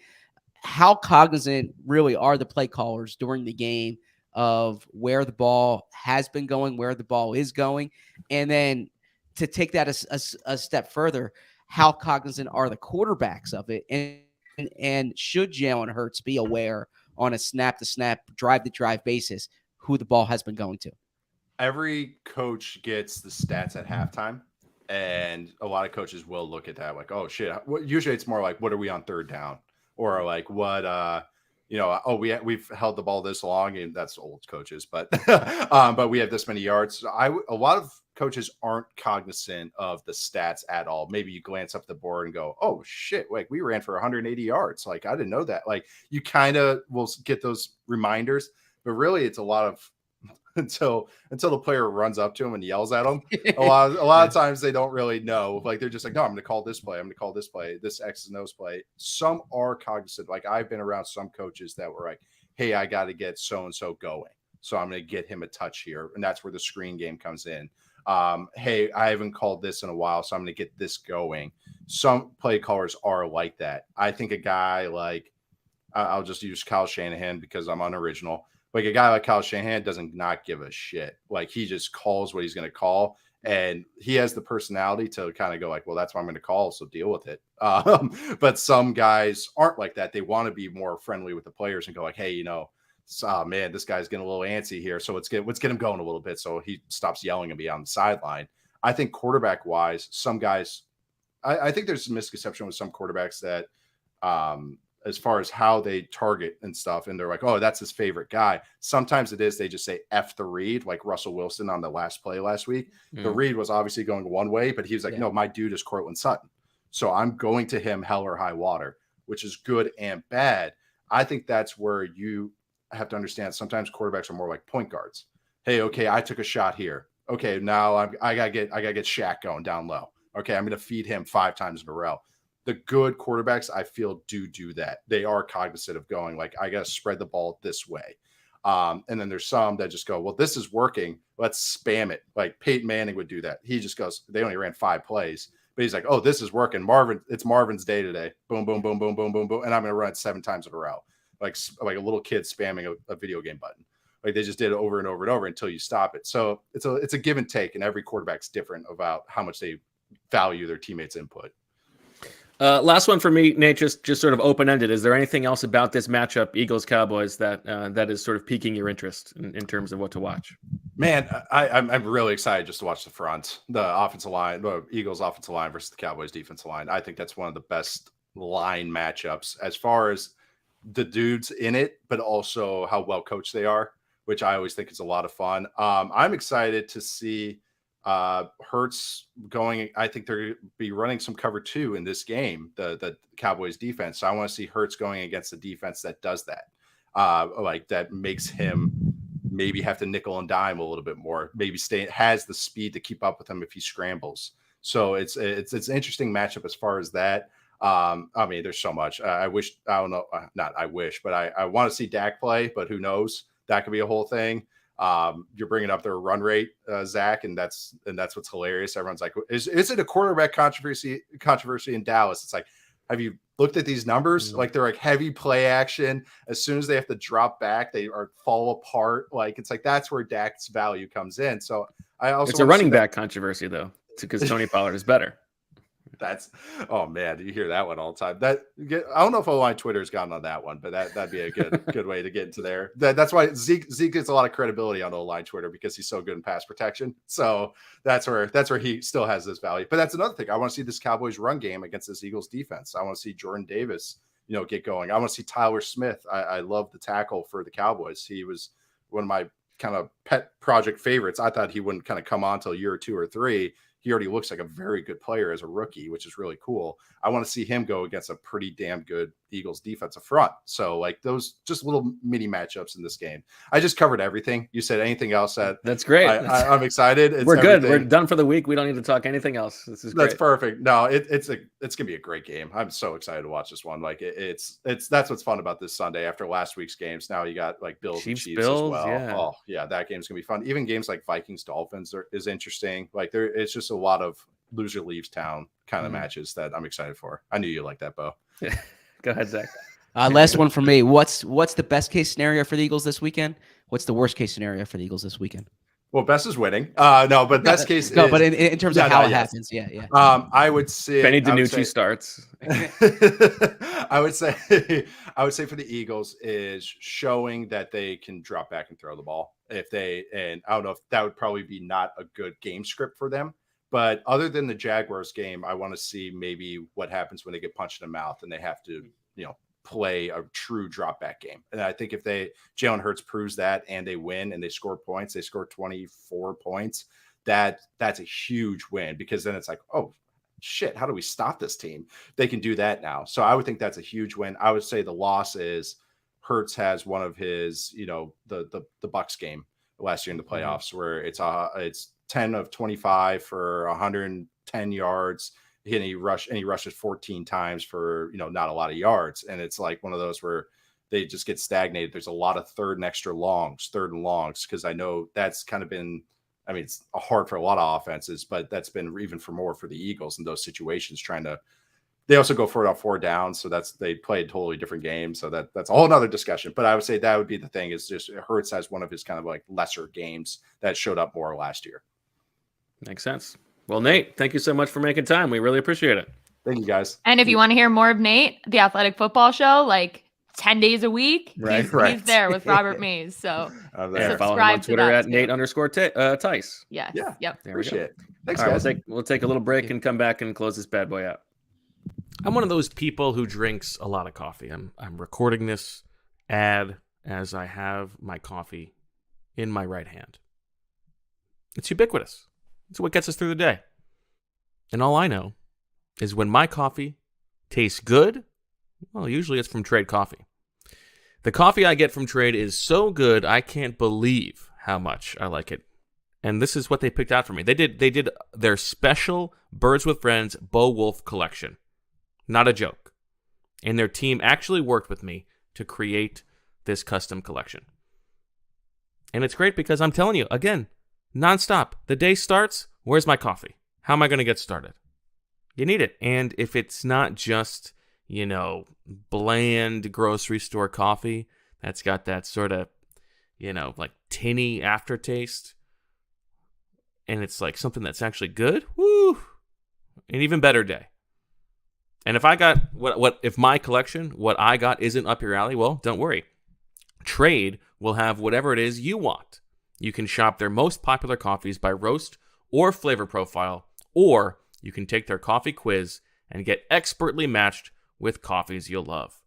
How cognizant really are the play callers during the game of where the ball has been going, where the ball is going? And then to take that a step further, how cognizant are the quarterbacks of it? And should Jalen Hurts be aware on a snap-to-snap, drive-to-drive basis who the ball has been going to? Every coach gets the stats at halftime, and a lot of coaches will look at that like, oh, shit. Usually it's more like, what are we on third down? Or like, what we've held the ball this long, and that's old coaches, but we have this many yards. A lot of coaches aren't cognizant of the stats at all. Maybe you glance up the board and go, oh shit, like we ran for 180 yards. Like I didn't know that. Like you kind of will get those reminders, but really it's a lot of until the player runs up to him and yells at him. A lot of times they don't really know. Like they're just like, no, I'm going to call this play. I'm going to call this play, this X's and O's play. Some are cognizant. Like I've been around some coaches that were like, hey, I got to get so-and-so going. So I'm going to get him a touch here. And that's where the screen game comes in. Hey, I haven't called this in a while, so I'm going to get this going. Some play callers are like that. I think a guy like, I'll just use Kyle Shanahan because I'm unoriginal. Like a guy like Kyle Shanahan doesn't not give a shit. Like he just calls what he's going to call, and he has the personality to kind of go like, well, that's what I'm going to call, so deal with it. But some guys aren't like that. They want to be more friendly with the players and go like, hey, man, this guy's getting a little antsy here, so let's get him going a little bit so he stops yelling and be on the sideline. I think quarterback wise, some guys, I think there's a misconception with some quarterbacks that as far as how they target and stuff. And they're like, oh, that's his favorite guy. Sometimes it is, they just say F the read, like Russell Wilson on the last play last week. The read was obviously going one way, but he was like, no, my dude is Cortland Sutton. So I'm going to him hell or high water, which is good and bad. I think that's where you have to understand sometimes quarterbacks are more like point guards. Hey, okay, I took a shot here. Okay, now I gotta get Shaq going down low. Okay, I'm gonna feed him 5 times in a row. the good quarterbacks, I feel, do that. They are cognizant of going like, I got to spread the ball this way. And then there's some that just go, well, this is working. Let's spam it. Like Peyton Manning would do that. He just goes, they only ran 5 plays, but he's like, oh, this is working. It's Marvin's day today. Boom, boom, boom, boom, boom, boom, boom. And I'm going to run it 7 times in a row. Like a little kid spamming a video game button. Like they just did it over and over and over until you stop it. So it's a give and take, and every quarterback's different about how much they value their teammates' input. Last one for me, Nate, just sort of open-ended. Is there anything else about this matchup, Eagles-Cowboys, that is sort of piquing your interest in terms of what to watch? Man, I'm really excited just to watch the front, the offensive line, the Eagles offensive line versus the Cowboys defensive line. I think that's one of the best line matchups as far as the dudes in it, but also how well coached they are, which I always think is a lot of fun. I'm excited to see Hurts going. I think they're going to be running some cover 2 in this game, the Cowboys defense. So I want to see Hurts going against the defense that does that. Like that makes him maybe have to nickel and dime a little bit more, maybe has the speed to keep up with him if he scrambles. So it's an interesting matchup as far as that. I mean, there's so much. I want to see Dak play, but who knows? That could be a whole thing. You're bringing up their run rate, Zach, and that's what's hilarious. Everyone's like, is it a quarterback controversy in Dallas? It's like, have you looked at these numbers? Like they're like heavy play action. As soon as they have to drop back, they fall apart. Like it's like that's where Dak's value comes in. So it's a running back controversy though, because Tony Pollard is better. Oh man, you hear that one all the time. I don't know if O-line Twitter's gotten on that one, but that'd be a good way to get into there. That's why Zeke gets a lot of credibility on O-line Twitter because he's so good in pass protection. So that's where he still has this value. But that's another thing. I want to see this Cowboys run game against this Eagles defense. I want to see Jordan Davis, get going. I want to see Tyler Smith. I love the tackle for the Cowboys. He was one of my kind of pet project favorites. I thought he wouldn't kind of come on till year 2 or 3. He already looks like a very good player as a rookie, which is really cool. I want to see him go against a pretty damn good Eagles defensive front. So like those just little mini matchups in this game. I just covered everything. You said anything else? That's great. I'm excited. We're good. We're done for the week. We don't need to talk anything else. This is great. That's perfect. No, it's gonna be a great game. I'm so excited to watch this one. Like it's that's what's fun about this Sunday after last week's games. Now you got like Bills and Chiefs as well. Yeah. Oh yeah, that game's gonna be fun. Even games like Vikings Dolphins is interesting. Like it's just a lot of loser leaves town kind of matches that I'm excited for. I knew you liked that, Bo. Go ahead, Zach. Last one for me. What's the best case scenario for the Eagles this weekend? What's the worst case scenario for the Eagles this weekend? Well, best is winning. No, but best case no, but in terms of how it happens, yeah. I would say Benny DiNucci starts. I would say for the Eagles is showing that they can drop back and throw the ball. And I don't know if that would probably be not a good game script for them. But other than the Jaguars game, I want to see maybe what happens when they get punched in the mouth and they have to, play a true drop back game. And I think if Jalen Hurts proves that and they win and they score points, they score 24 points, that's a huge win because then it's like, oh shit, how do we stop this team? They can do that now. So I would think that's a huge win. I would say the loss is Hurts has one of his, the Bucs game last year in the playoffs where it's 10 of 25 for 110 yards. And he rushes 14 times for, not a lot of yards. And it's like one of those where they just get stagnated. There's a lot of third and longs. Cause I know that's kind of been, it's hard for a lot of offenses, but that's been even more for the Eagles in those situations they also go for it on 4 downs. So they play a totally different game. So that's a whole nother discussion, but I would say that would be the thing is just Hurts has one of his kind of like lesser games that showed up more last year. Makes sense. Well, Nate, thank you so much for making time. We really appreciate it. Thank you, guys. And if you want to hear more of Nate, the Athletic Football Show, like 10 days a week, right. He's there with Robert Mays. So follow him on Twitter at Nate_Tice. Yes. Yeah. Yep. Appreciate it. Thanks, All guys. Right, we'll take a little break and come back and close this bad boy out. I'm one of those people who drinks a lot of coffee. I'm recording this ad as I have my coffee in my right hand. It's ubiquitous. It's what gets us through the day. And all I know is when my coffee tastes good, well, usually it's from Trade Coffee. The coffee I get from Trade is so good, I can't believe how much I like it. And this is what they picked out for me. They did their special Birds with Friends Bo Wulf collection. Not a joke. And their team actually worked with me to create this custom collection. And it's great because I'm telling you, again, nonstop. The day starts, where's my coffee? How am I going to get started? You need it. And if it's not just, bland grocery store coffee that's got that sort of, like tinny aftertaste, and it's like something that's actually good, woo, an even better day. And if I got if my collection, what I got isn't up your alley, well, don't worry. Trade will have whatever it is you want. You can shop their most popular coffees by roast or flavor profile, or you can take their coffee quiz and get expertly matched with coffees you'll love.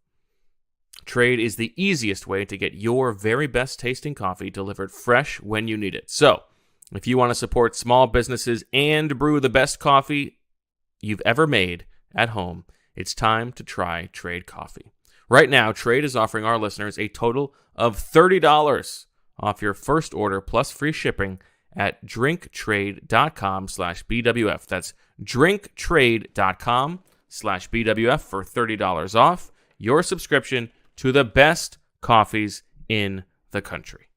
Trade is the easiest way to get your very best tasting coffee delivered fresh when you need it. So, if you want to support small businesses and brew the best coffee you've ever made at home, it's time to try Trade Coffee. Right now, Trade is offering our listeners a total of $30 off your first order plus free shipping at drinktrade.com/BWF. That's drinktrade.com/BWF for $30 off your subscription to the best coffees in the country.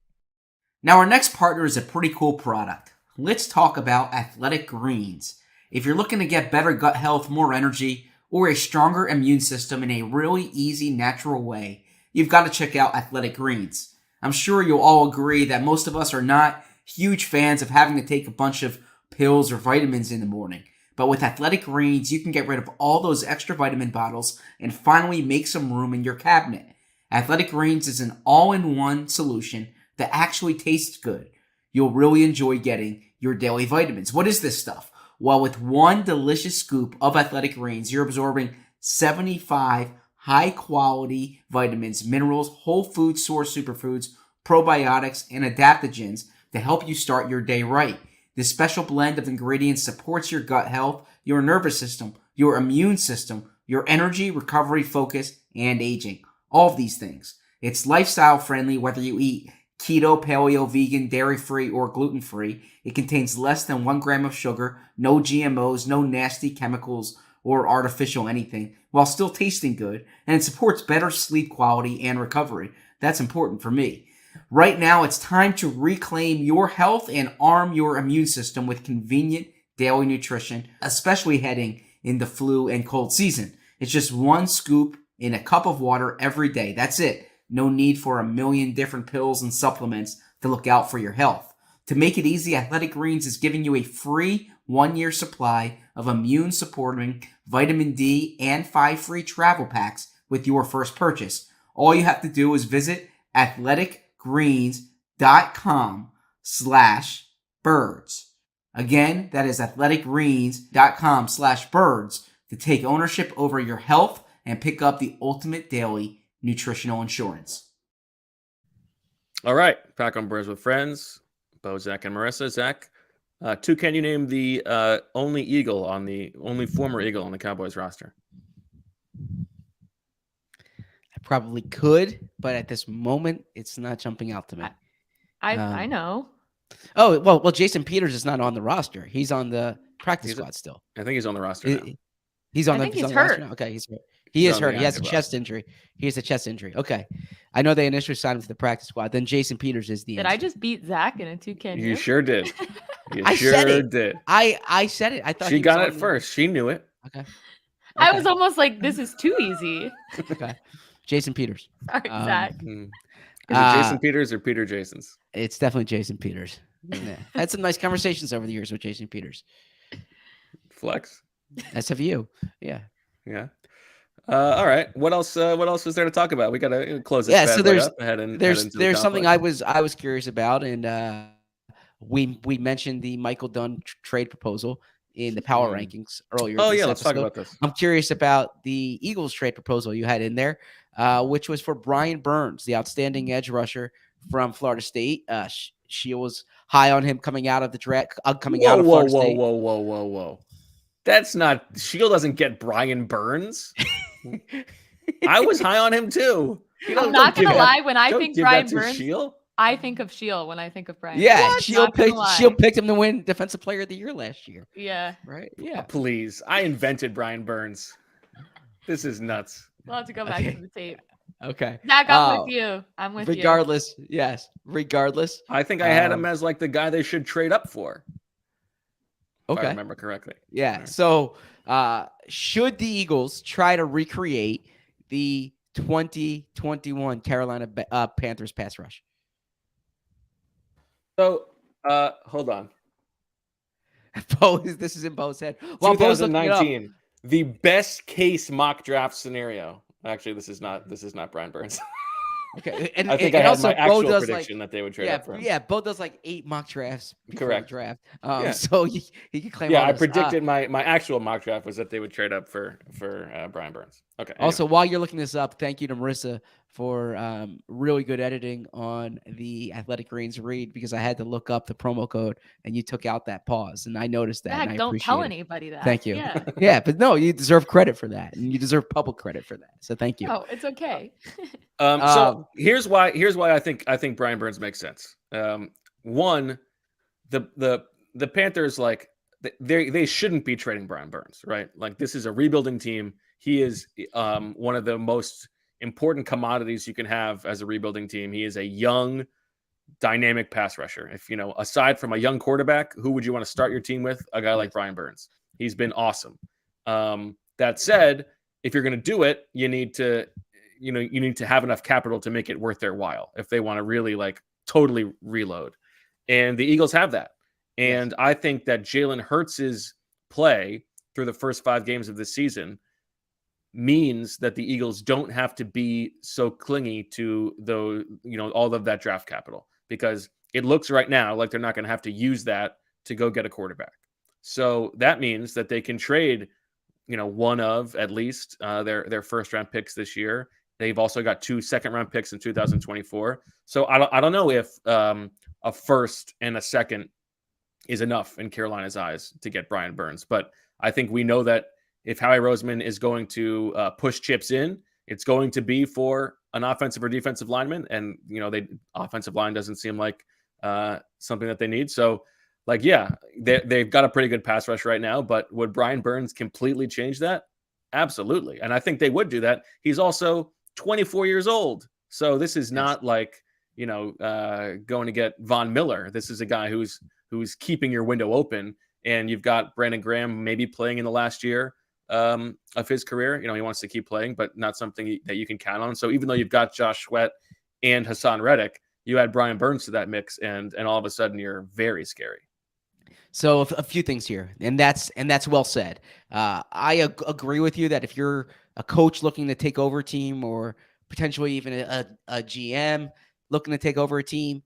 Now, our next partner is a pretty cool product. Let's talk about Athletic Greens. If you're looking to get better gut health, more energy, or a stronger immune system in a really easy, natural way, you've got to check out Athletic Greens. I'm sure you'll all agree that most of us are not huge fans of having to take a bunch of pills or vitamins in the morning. But with Athletic Greens, you can get rid of all those extra vitamin bottles and finally make some room in your cabinet. Athletic Greens is an all-in-one solution that actually tastes good. You'll really enjoy getting your daily vitamins. What is this stuff? Well, with one delicious scoop of Athletic Greens, you're absorbing 75 high-quality vitamins, minerals, whole food source superfoods, probiotics, and adaptogens to help you start your day right. This special blend of ingredients supports your gut health, your nervous system, your immune system, your energy, recovery, focus, and aging. All of these things. It's lifestyle friendly whether you eat keto, paleo, vegan, dairy-free, or gluten-free. It contains less than 1 gram of sugar, no GMOs, no nasty chemicals or artificial anything, while still tasting good, and it supports better sleep quality and recovery. That's important for me. Right now, it's time to reclaim your health and arm your immune system with convenient daily nutrition, especially heading in the flu and cold season. It's just one scoop in a cup of water every day. That's it. No need for a million different pills and supplements to look out for your health. To make it easy, Athletic Greens is giving you a free 1-year supply of immune-supporting vitamin D and 5 free travel packs with your first purchase. All you have to do is visit athleticgreens.com/birds. Again, that is athleticgreens.com/birds to take ownership over your health and pick up the ultimate daily nutritional insurance. All right, Pack on Birds with Friends, Bo, Zach, and Marissa. Zach, can you name the only former Eagle on the Cowboys roster? I probably could, but at this moment, it's not jumping out to me. I know. Oh, well, Jason Peters is not on the roster. He's on the practice squad still. I think he's on the roster now. He's on I the think he's on the roster hurt. now? Okay, he's hurt. He is hurt. He has a active chest injury. He has a chest injury. Okay. I know they initially signed him to the practice squad. Then Jason Peters is the Did I just beat Zach in a 2-can? You sure did. You I sure said it. did. I said it. I thought She he was got on it first. She knew it. Okay. I was almost like, this is too easy. Okay. Jason Peters. Sorry, Zach. Is it Jason Peters or Peter Jasons? It's definitely Jason Peters. Yeah. Had some nice conversations over the years with Jason Peters. Flex. SFU. Yeah. Yeah. All right. What else is there to talk about? We got to close this. Yeah. So there's up head into there's something I complex. was curious about, and we mentioned the Michael Dunn trade proposal in the power rankings earlier. Oh this yeah, let's talk episode. about this. I'm curious about the Eagles trade proposal you had in there, which was for Brian Burns, the outstanding edge rusher from Florida State. She was high on him coming out of the draft, coming out of Florida State. Whoa. That's not Shield doesn't get Brian Burns. I was high on him too. I'm not gonna lie. When I think Brian Burns, Shield? I think of Shield when I think of Brian. Yeah, Burns. Shield picked him to win Defensive Player of the Year last year. Yeah. Right. Yeah. Please, I invented Brian Burns. This is nuts. We'll have to go back Okay. to the tape. Okay. Zach, I'm with you. I'm with you. Regardless, yes. Regardless. I think I had him as like the guy they should trade up for. If I remember correctly. Yeah. Right. So should the Eagles try to recreate the 2021 Carolina Panthers pass rush? So hold on. This is in Bo's head. Well, Bo's looking it up. 2019, the best case mock draft scenario. Actually, this is not Brian Burns. Okay, and I think and I had also my Bo actual does prediction that they would trade yeah, up for him. yeah. Bo does like 8 mock drafts before Correct. the draft. Yeah. So he can claim. Yeah, all I this. predicted my actual mock draft was that they would trade up for Brian Burns. Okay. Anyway. Also, while you're looking this up, thank you to Marissa for really good editing on the Athletic Greens read, because I had to look up the promo code and you took out that pause, and I noticed that. Zach, and I don't tell appreciate it. anybody that. Thank you. Yeah. Yeah, but no, you deserve credit for that, and you deserve public credit for that. So thank you. No, it's okay. So here's why I think Brian Burns makes sense. One, the Panthers, like they shouldn't be trading Brian Burns, right? Like, this is a rebuilding team. He is one of the most important commodities you can have as a rebuilding team. He is a young, dynamic pass rusher. If aside from a young quarterback, who would you want to start your team with? A guy like Brian Burns. He's been awesome. That said, if you're going to do it, you need to have enough capital to make it worth their while if they want to really like totally reload. And the Eagles have that. And I think that Jalen Hurts' play through the first 5 games of this season means that the Eagles don't have to be so clingy to all of that draft capital, because it looks right now like they're not going to have to use that to go get a quarterback. So that means that they can trade, one of at least their first round picks this year. They've also got 2 second-round picks in 2024. So I don't know if a first and a second is enough in Carolina's eyes to get Brian Burns. But I think we know that if Howie Roseman is going to push chips in, it's going to be for an offensive or defensive lineman. And, offensive line doesn't seem like something that they need. So, they've got a pretty good pass rush right now. But would Brian Burns completely change that? Absolutely. And I think they would do that. He's also 24 years old. So this is not like, going to get Von Miller. This is a guy who's keeping your window open. And you've got Brandon Graham maybe playing in the last year of his career. He wants to keep playing, but not something that you can count on. So even though you've got Josh Sweat and Hassan Reddick, you add Brian Burns to that mix, and all of a sudden you're very scary. So a few things here, and that's well said. I agree with you that if you're a coach looking to take over a team, or potentially even a GM looking to take over a team,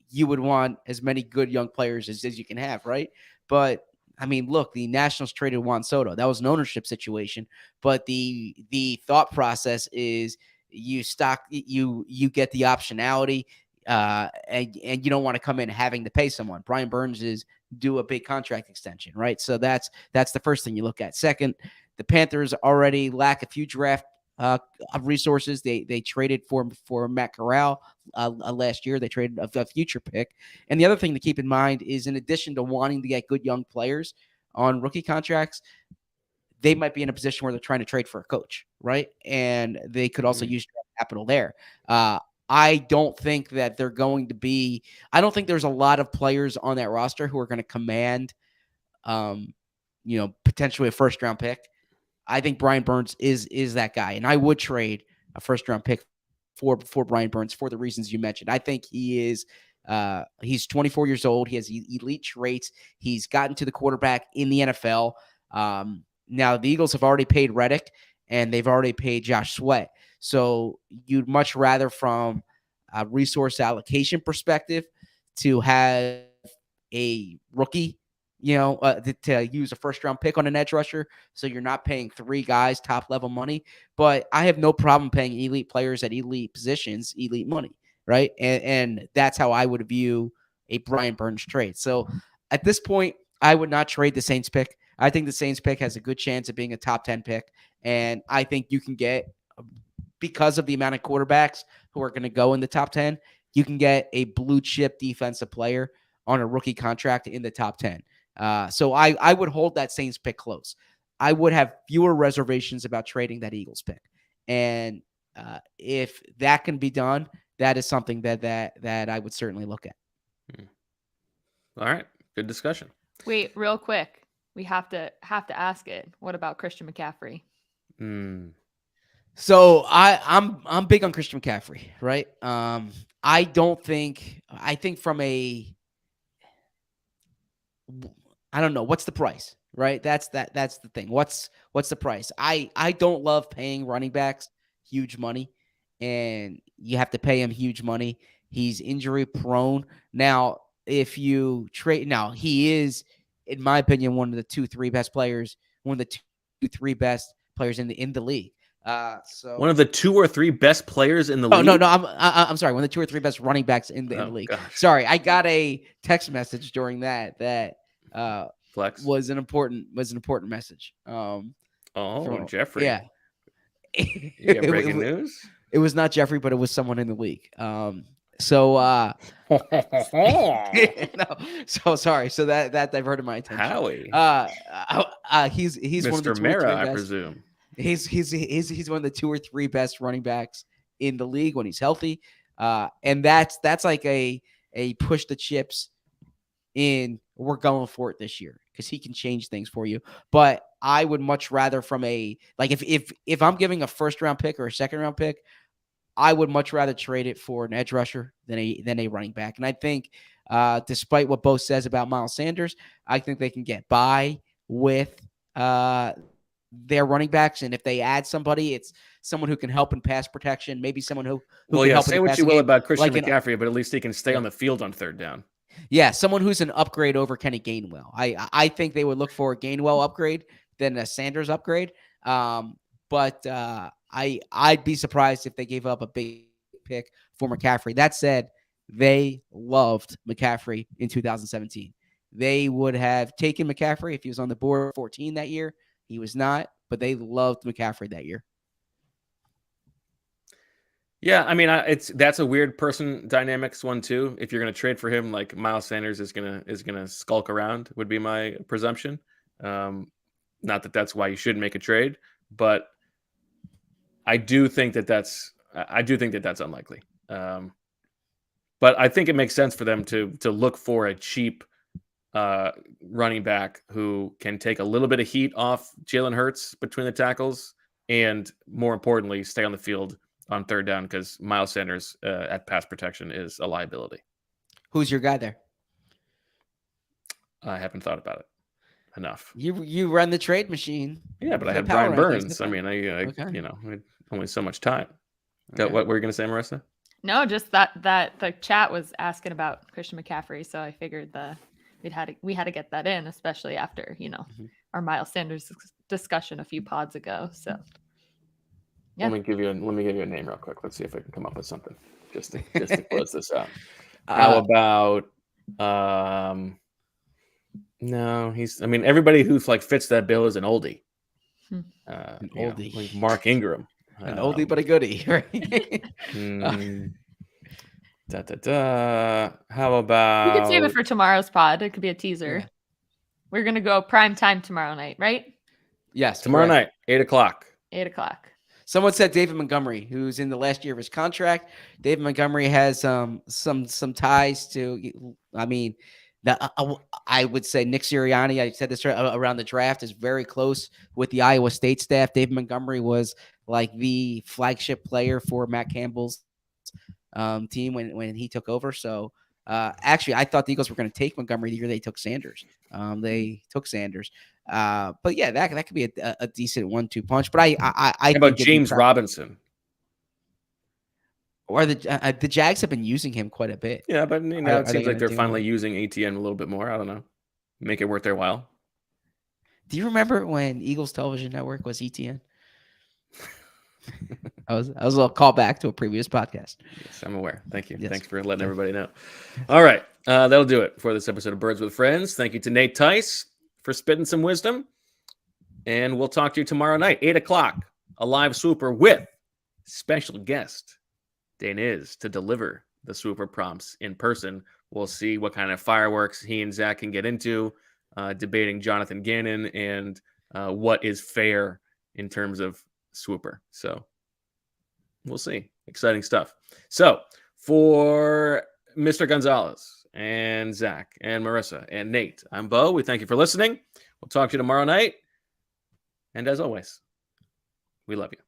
you would want as many good young players as you can have, right? But I mean, look, the Nationals traded Juan Soto. That was an ownership situation, but the thought process is you get the optionality, and you don't want to come in having to pay someone. Brian Burns is do a big contract extension, right? So that's the first thing you look at. Second, the Panthers already lack a few draft resources. They traded for Matt Corral last year. They traded a future pick. And the other thing to keep in mind is, in addition to wanting to get good young players on rookie contracts, they might be in a position where they're trying to trade for a coach, right? And they could also use capital there. I don't think that they're going to be – I don't think there's a lot of players on that roster who are going to command, potentially a first-round pick. I think Brian Burns is that guy, and I would trade a first-round pick for Brian Burns for the reasons you mentioned. I think he is he's 24 years old. He has elite traits. He's gotten to the quarterback in the NFL. Now, the Eagles have already paid Reddick, and they've already paid Josh Sweat. So you'd much rather, from a resource allocation perspective, to have a rookie, to use a first-round pick on an edge rusher, so you're not paying 3 guys top-level money. But I have no problem paying elite players at elite positions elite money, right? And that's how I would view a Brian Burns trade. So at this point, I would not trade the Saints pick. I think the Saints pick has a good chance of being a top 10 pick, and I think you can get, because of the amount of quarterbacks who are going to go in the top 10, you can get a blue-chip defensive player on a rookie contract in the top 10. So I would hold that Saints pick close. I would have fewer reservations about trading that Eagles pick. And if that can be done, that is something that I would certainly look at. All right. Good discussion. Wait, real quick. We have to ask it. What about Christian McCaffrey? So I'm big on Christian McCaffrey, right? I think from a, I don't know, what's the price, right? That's the thing. What's the price? I don't love paying running backs huge money, and you have to pay him huge money. He's injury prone. Now, if you trade, now he is, in my opinion, one of the 2-3 best players, one of the 2-3 best players in the league. So one of the 2 or 3 best players in the league. No. I'm sorry. One of the 2 or 3 best running backs in the league. Gosh. Sorry, I got a text message during that Flex was an important message. Jeffrey. Yeah. You got breaking news? It was not Jeffrey, but it was someone in the league. So sorry. So that diverted my attention. Howie. He's Mr. one of the 2 or 3 Mara, I best. presume. He's one of the 2 or 3 best running backs in the league when he's healthy. And that's like a push the chips in. We're going for it this year because he can change things for you. But I would much rather from a, like, if I'm giving a first round pick or a second round pick, I would much rather trade it for an edge rusher than a running back. And I think despite what Bo says about Miles Sanders, I think they can get by with their running backs. And if they add somebody, it's someone who can help in pass protection, maybe someone who can help. Say what you will about Christian McCaffrey, but at least he can stay on the field on third down. Yeah, someone who's an upgrade over Kenny Gainwell. I think they would look for a Gainwell upgrade than a Sanders upgrade. But I'd be surprised if they gave up a big pick for McCaffrey. That said, they loved McCaffrey in 2017. They would have taken McCaffrey if he was on the board 14 that year. He was not, but they loved McCaffrey that year. Yeah, I mean, that's a weird person dynamics one too. If you're going to trade for him, like Miles Sanders is gonna skulk around, would be my presumption. Not that that's why you should make a trade, but I do think that that's unlikely. But I think it makes sense for them to look for a cheap running back who can take a little bit of heat off Jalen Hurts between the tackles, and more importantly, stay on the field on third down, because Miles Sanders at pass protection is a liability. Who's your guy there? I haven't thought about it enough. You run the trade machine. Yeah, but I had Brian Burns. I mean, I only so much time. Okay. What were you going to say, Marissa? No, just that the chat was asking about Christian McCaffrey, so I figured we had to get that in, especially after our Miles Sanders discussion a few pods ago. So yeah. Let me give you a name real quick. Let's see if I can come up with something just to close this out. How about no, everybody who fits that bill is an oldie. An oldie. Like Mark Ingram. An oldie but a goodie, right? How about we could save it for tomorrow's pod. It could be a teaser. Yeah. We're gonna go prime time tomorrow night, right? Yes, tomorrow night, 8:00. 8:00. Someone said David Montgomery, who's in the last year of his contract. David Montgomery has some ties to. I mean, I would say Nick Sirianni. I said this around the draft, is very close with the Iowa State staff. David Montgomery was like the flagship player for Matt Campbell's team when he took over. So actually, I thought the Eagles were going to take Montgomery the year they took Sanders. They took Sanders. But yeah, that could be a decent 1-2 punch. But I How about James Robinson? Or the Jags have been using him quite a bit. Yeah, but now it seems like they're finally using ATN a little bit more. I don't know. Make it worth their while. Do you remember when Eagles Television Network was ETN? I was a little callback to a previous podcast. Yes, I'm aware. Thank you. Yes. Thanks for letting everybody know. All right. That'll do it for this episode of Birds with Friends. Thank you to Nate Tice for spitting some wisdom. And we'll talk to you tomorrow night, 8:00, a live swooper with special guest Dane is to deliver the swooper prompts in person. We'll see what kind of fireworks he and Zach can get into, debating Jonathan Gannon and what is fair in terms of swooper. So we'll see. Exciting stuff. So for Mr. Gonzalez and Zach and Marissa and Nate, I'm Bo. We thank you for listening. We'll talk to you tomorrow night. And as always, we love you.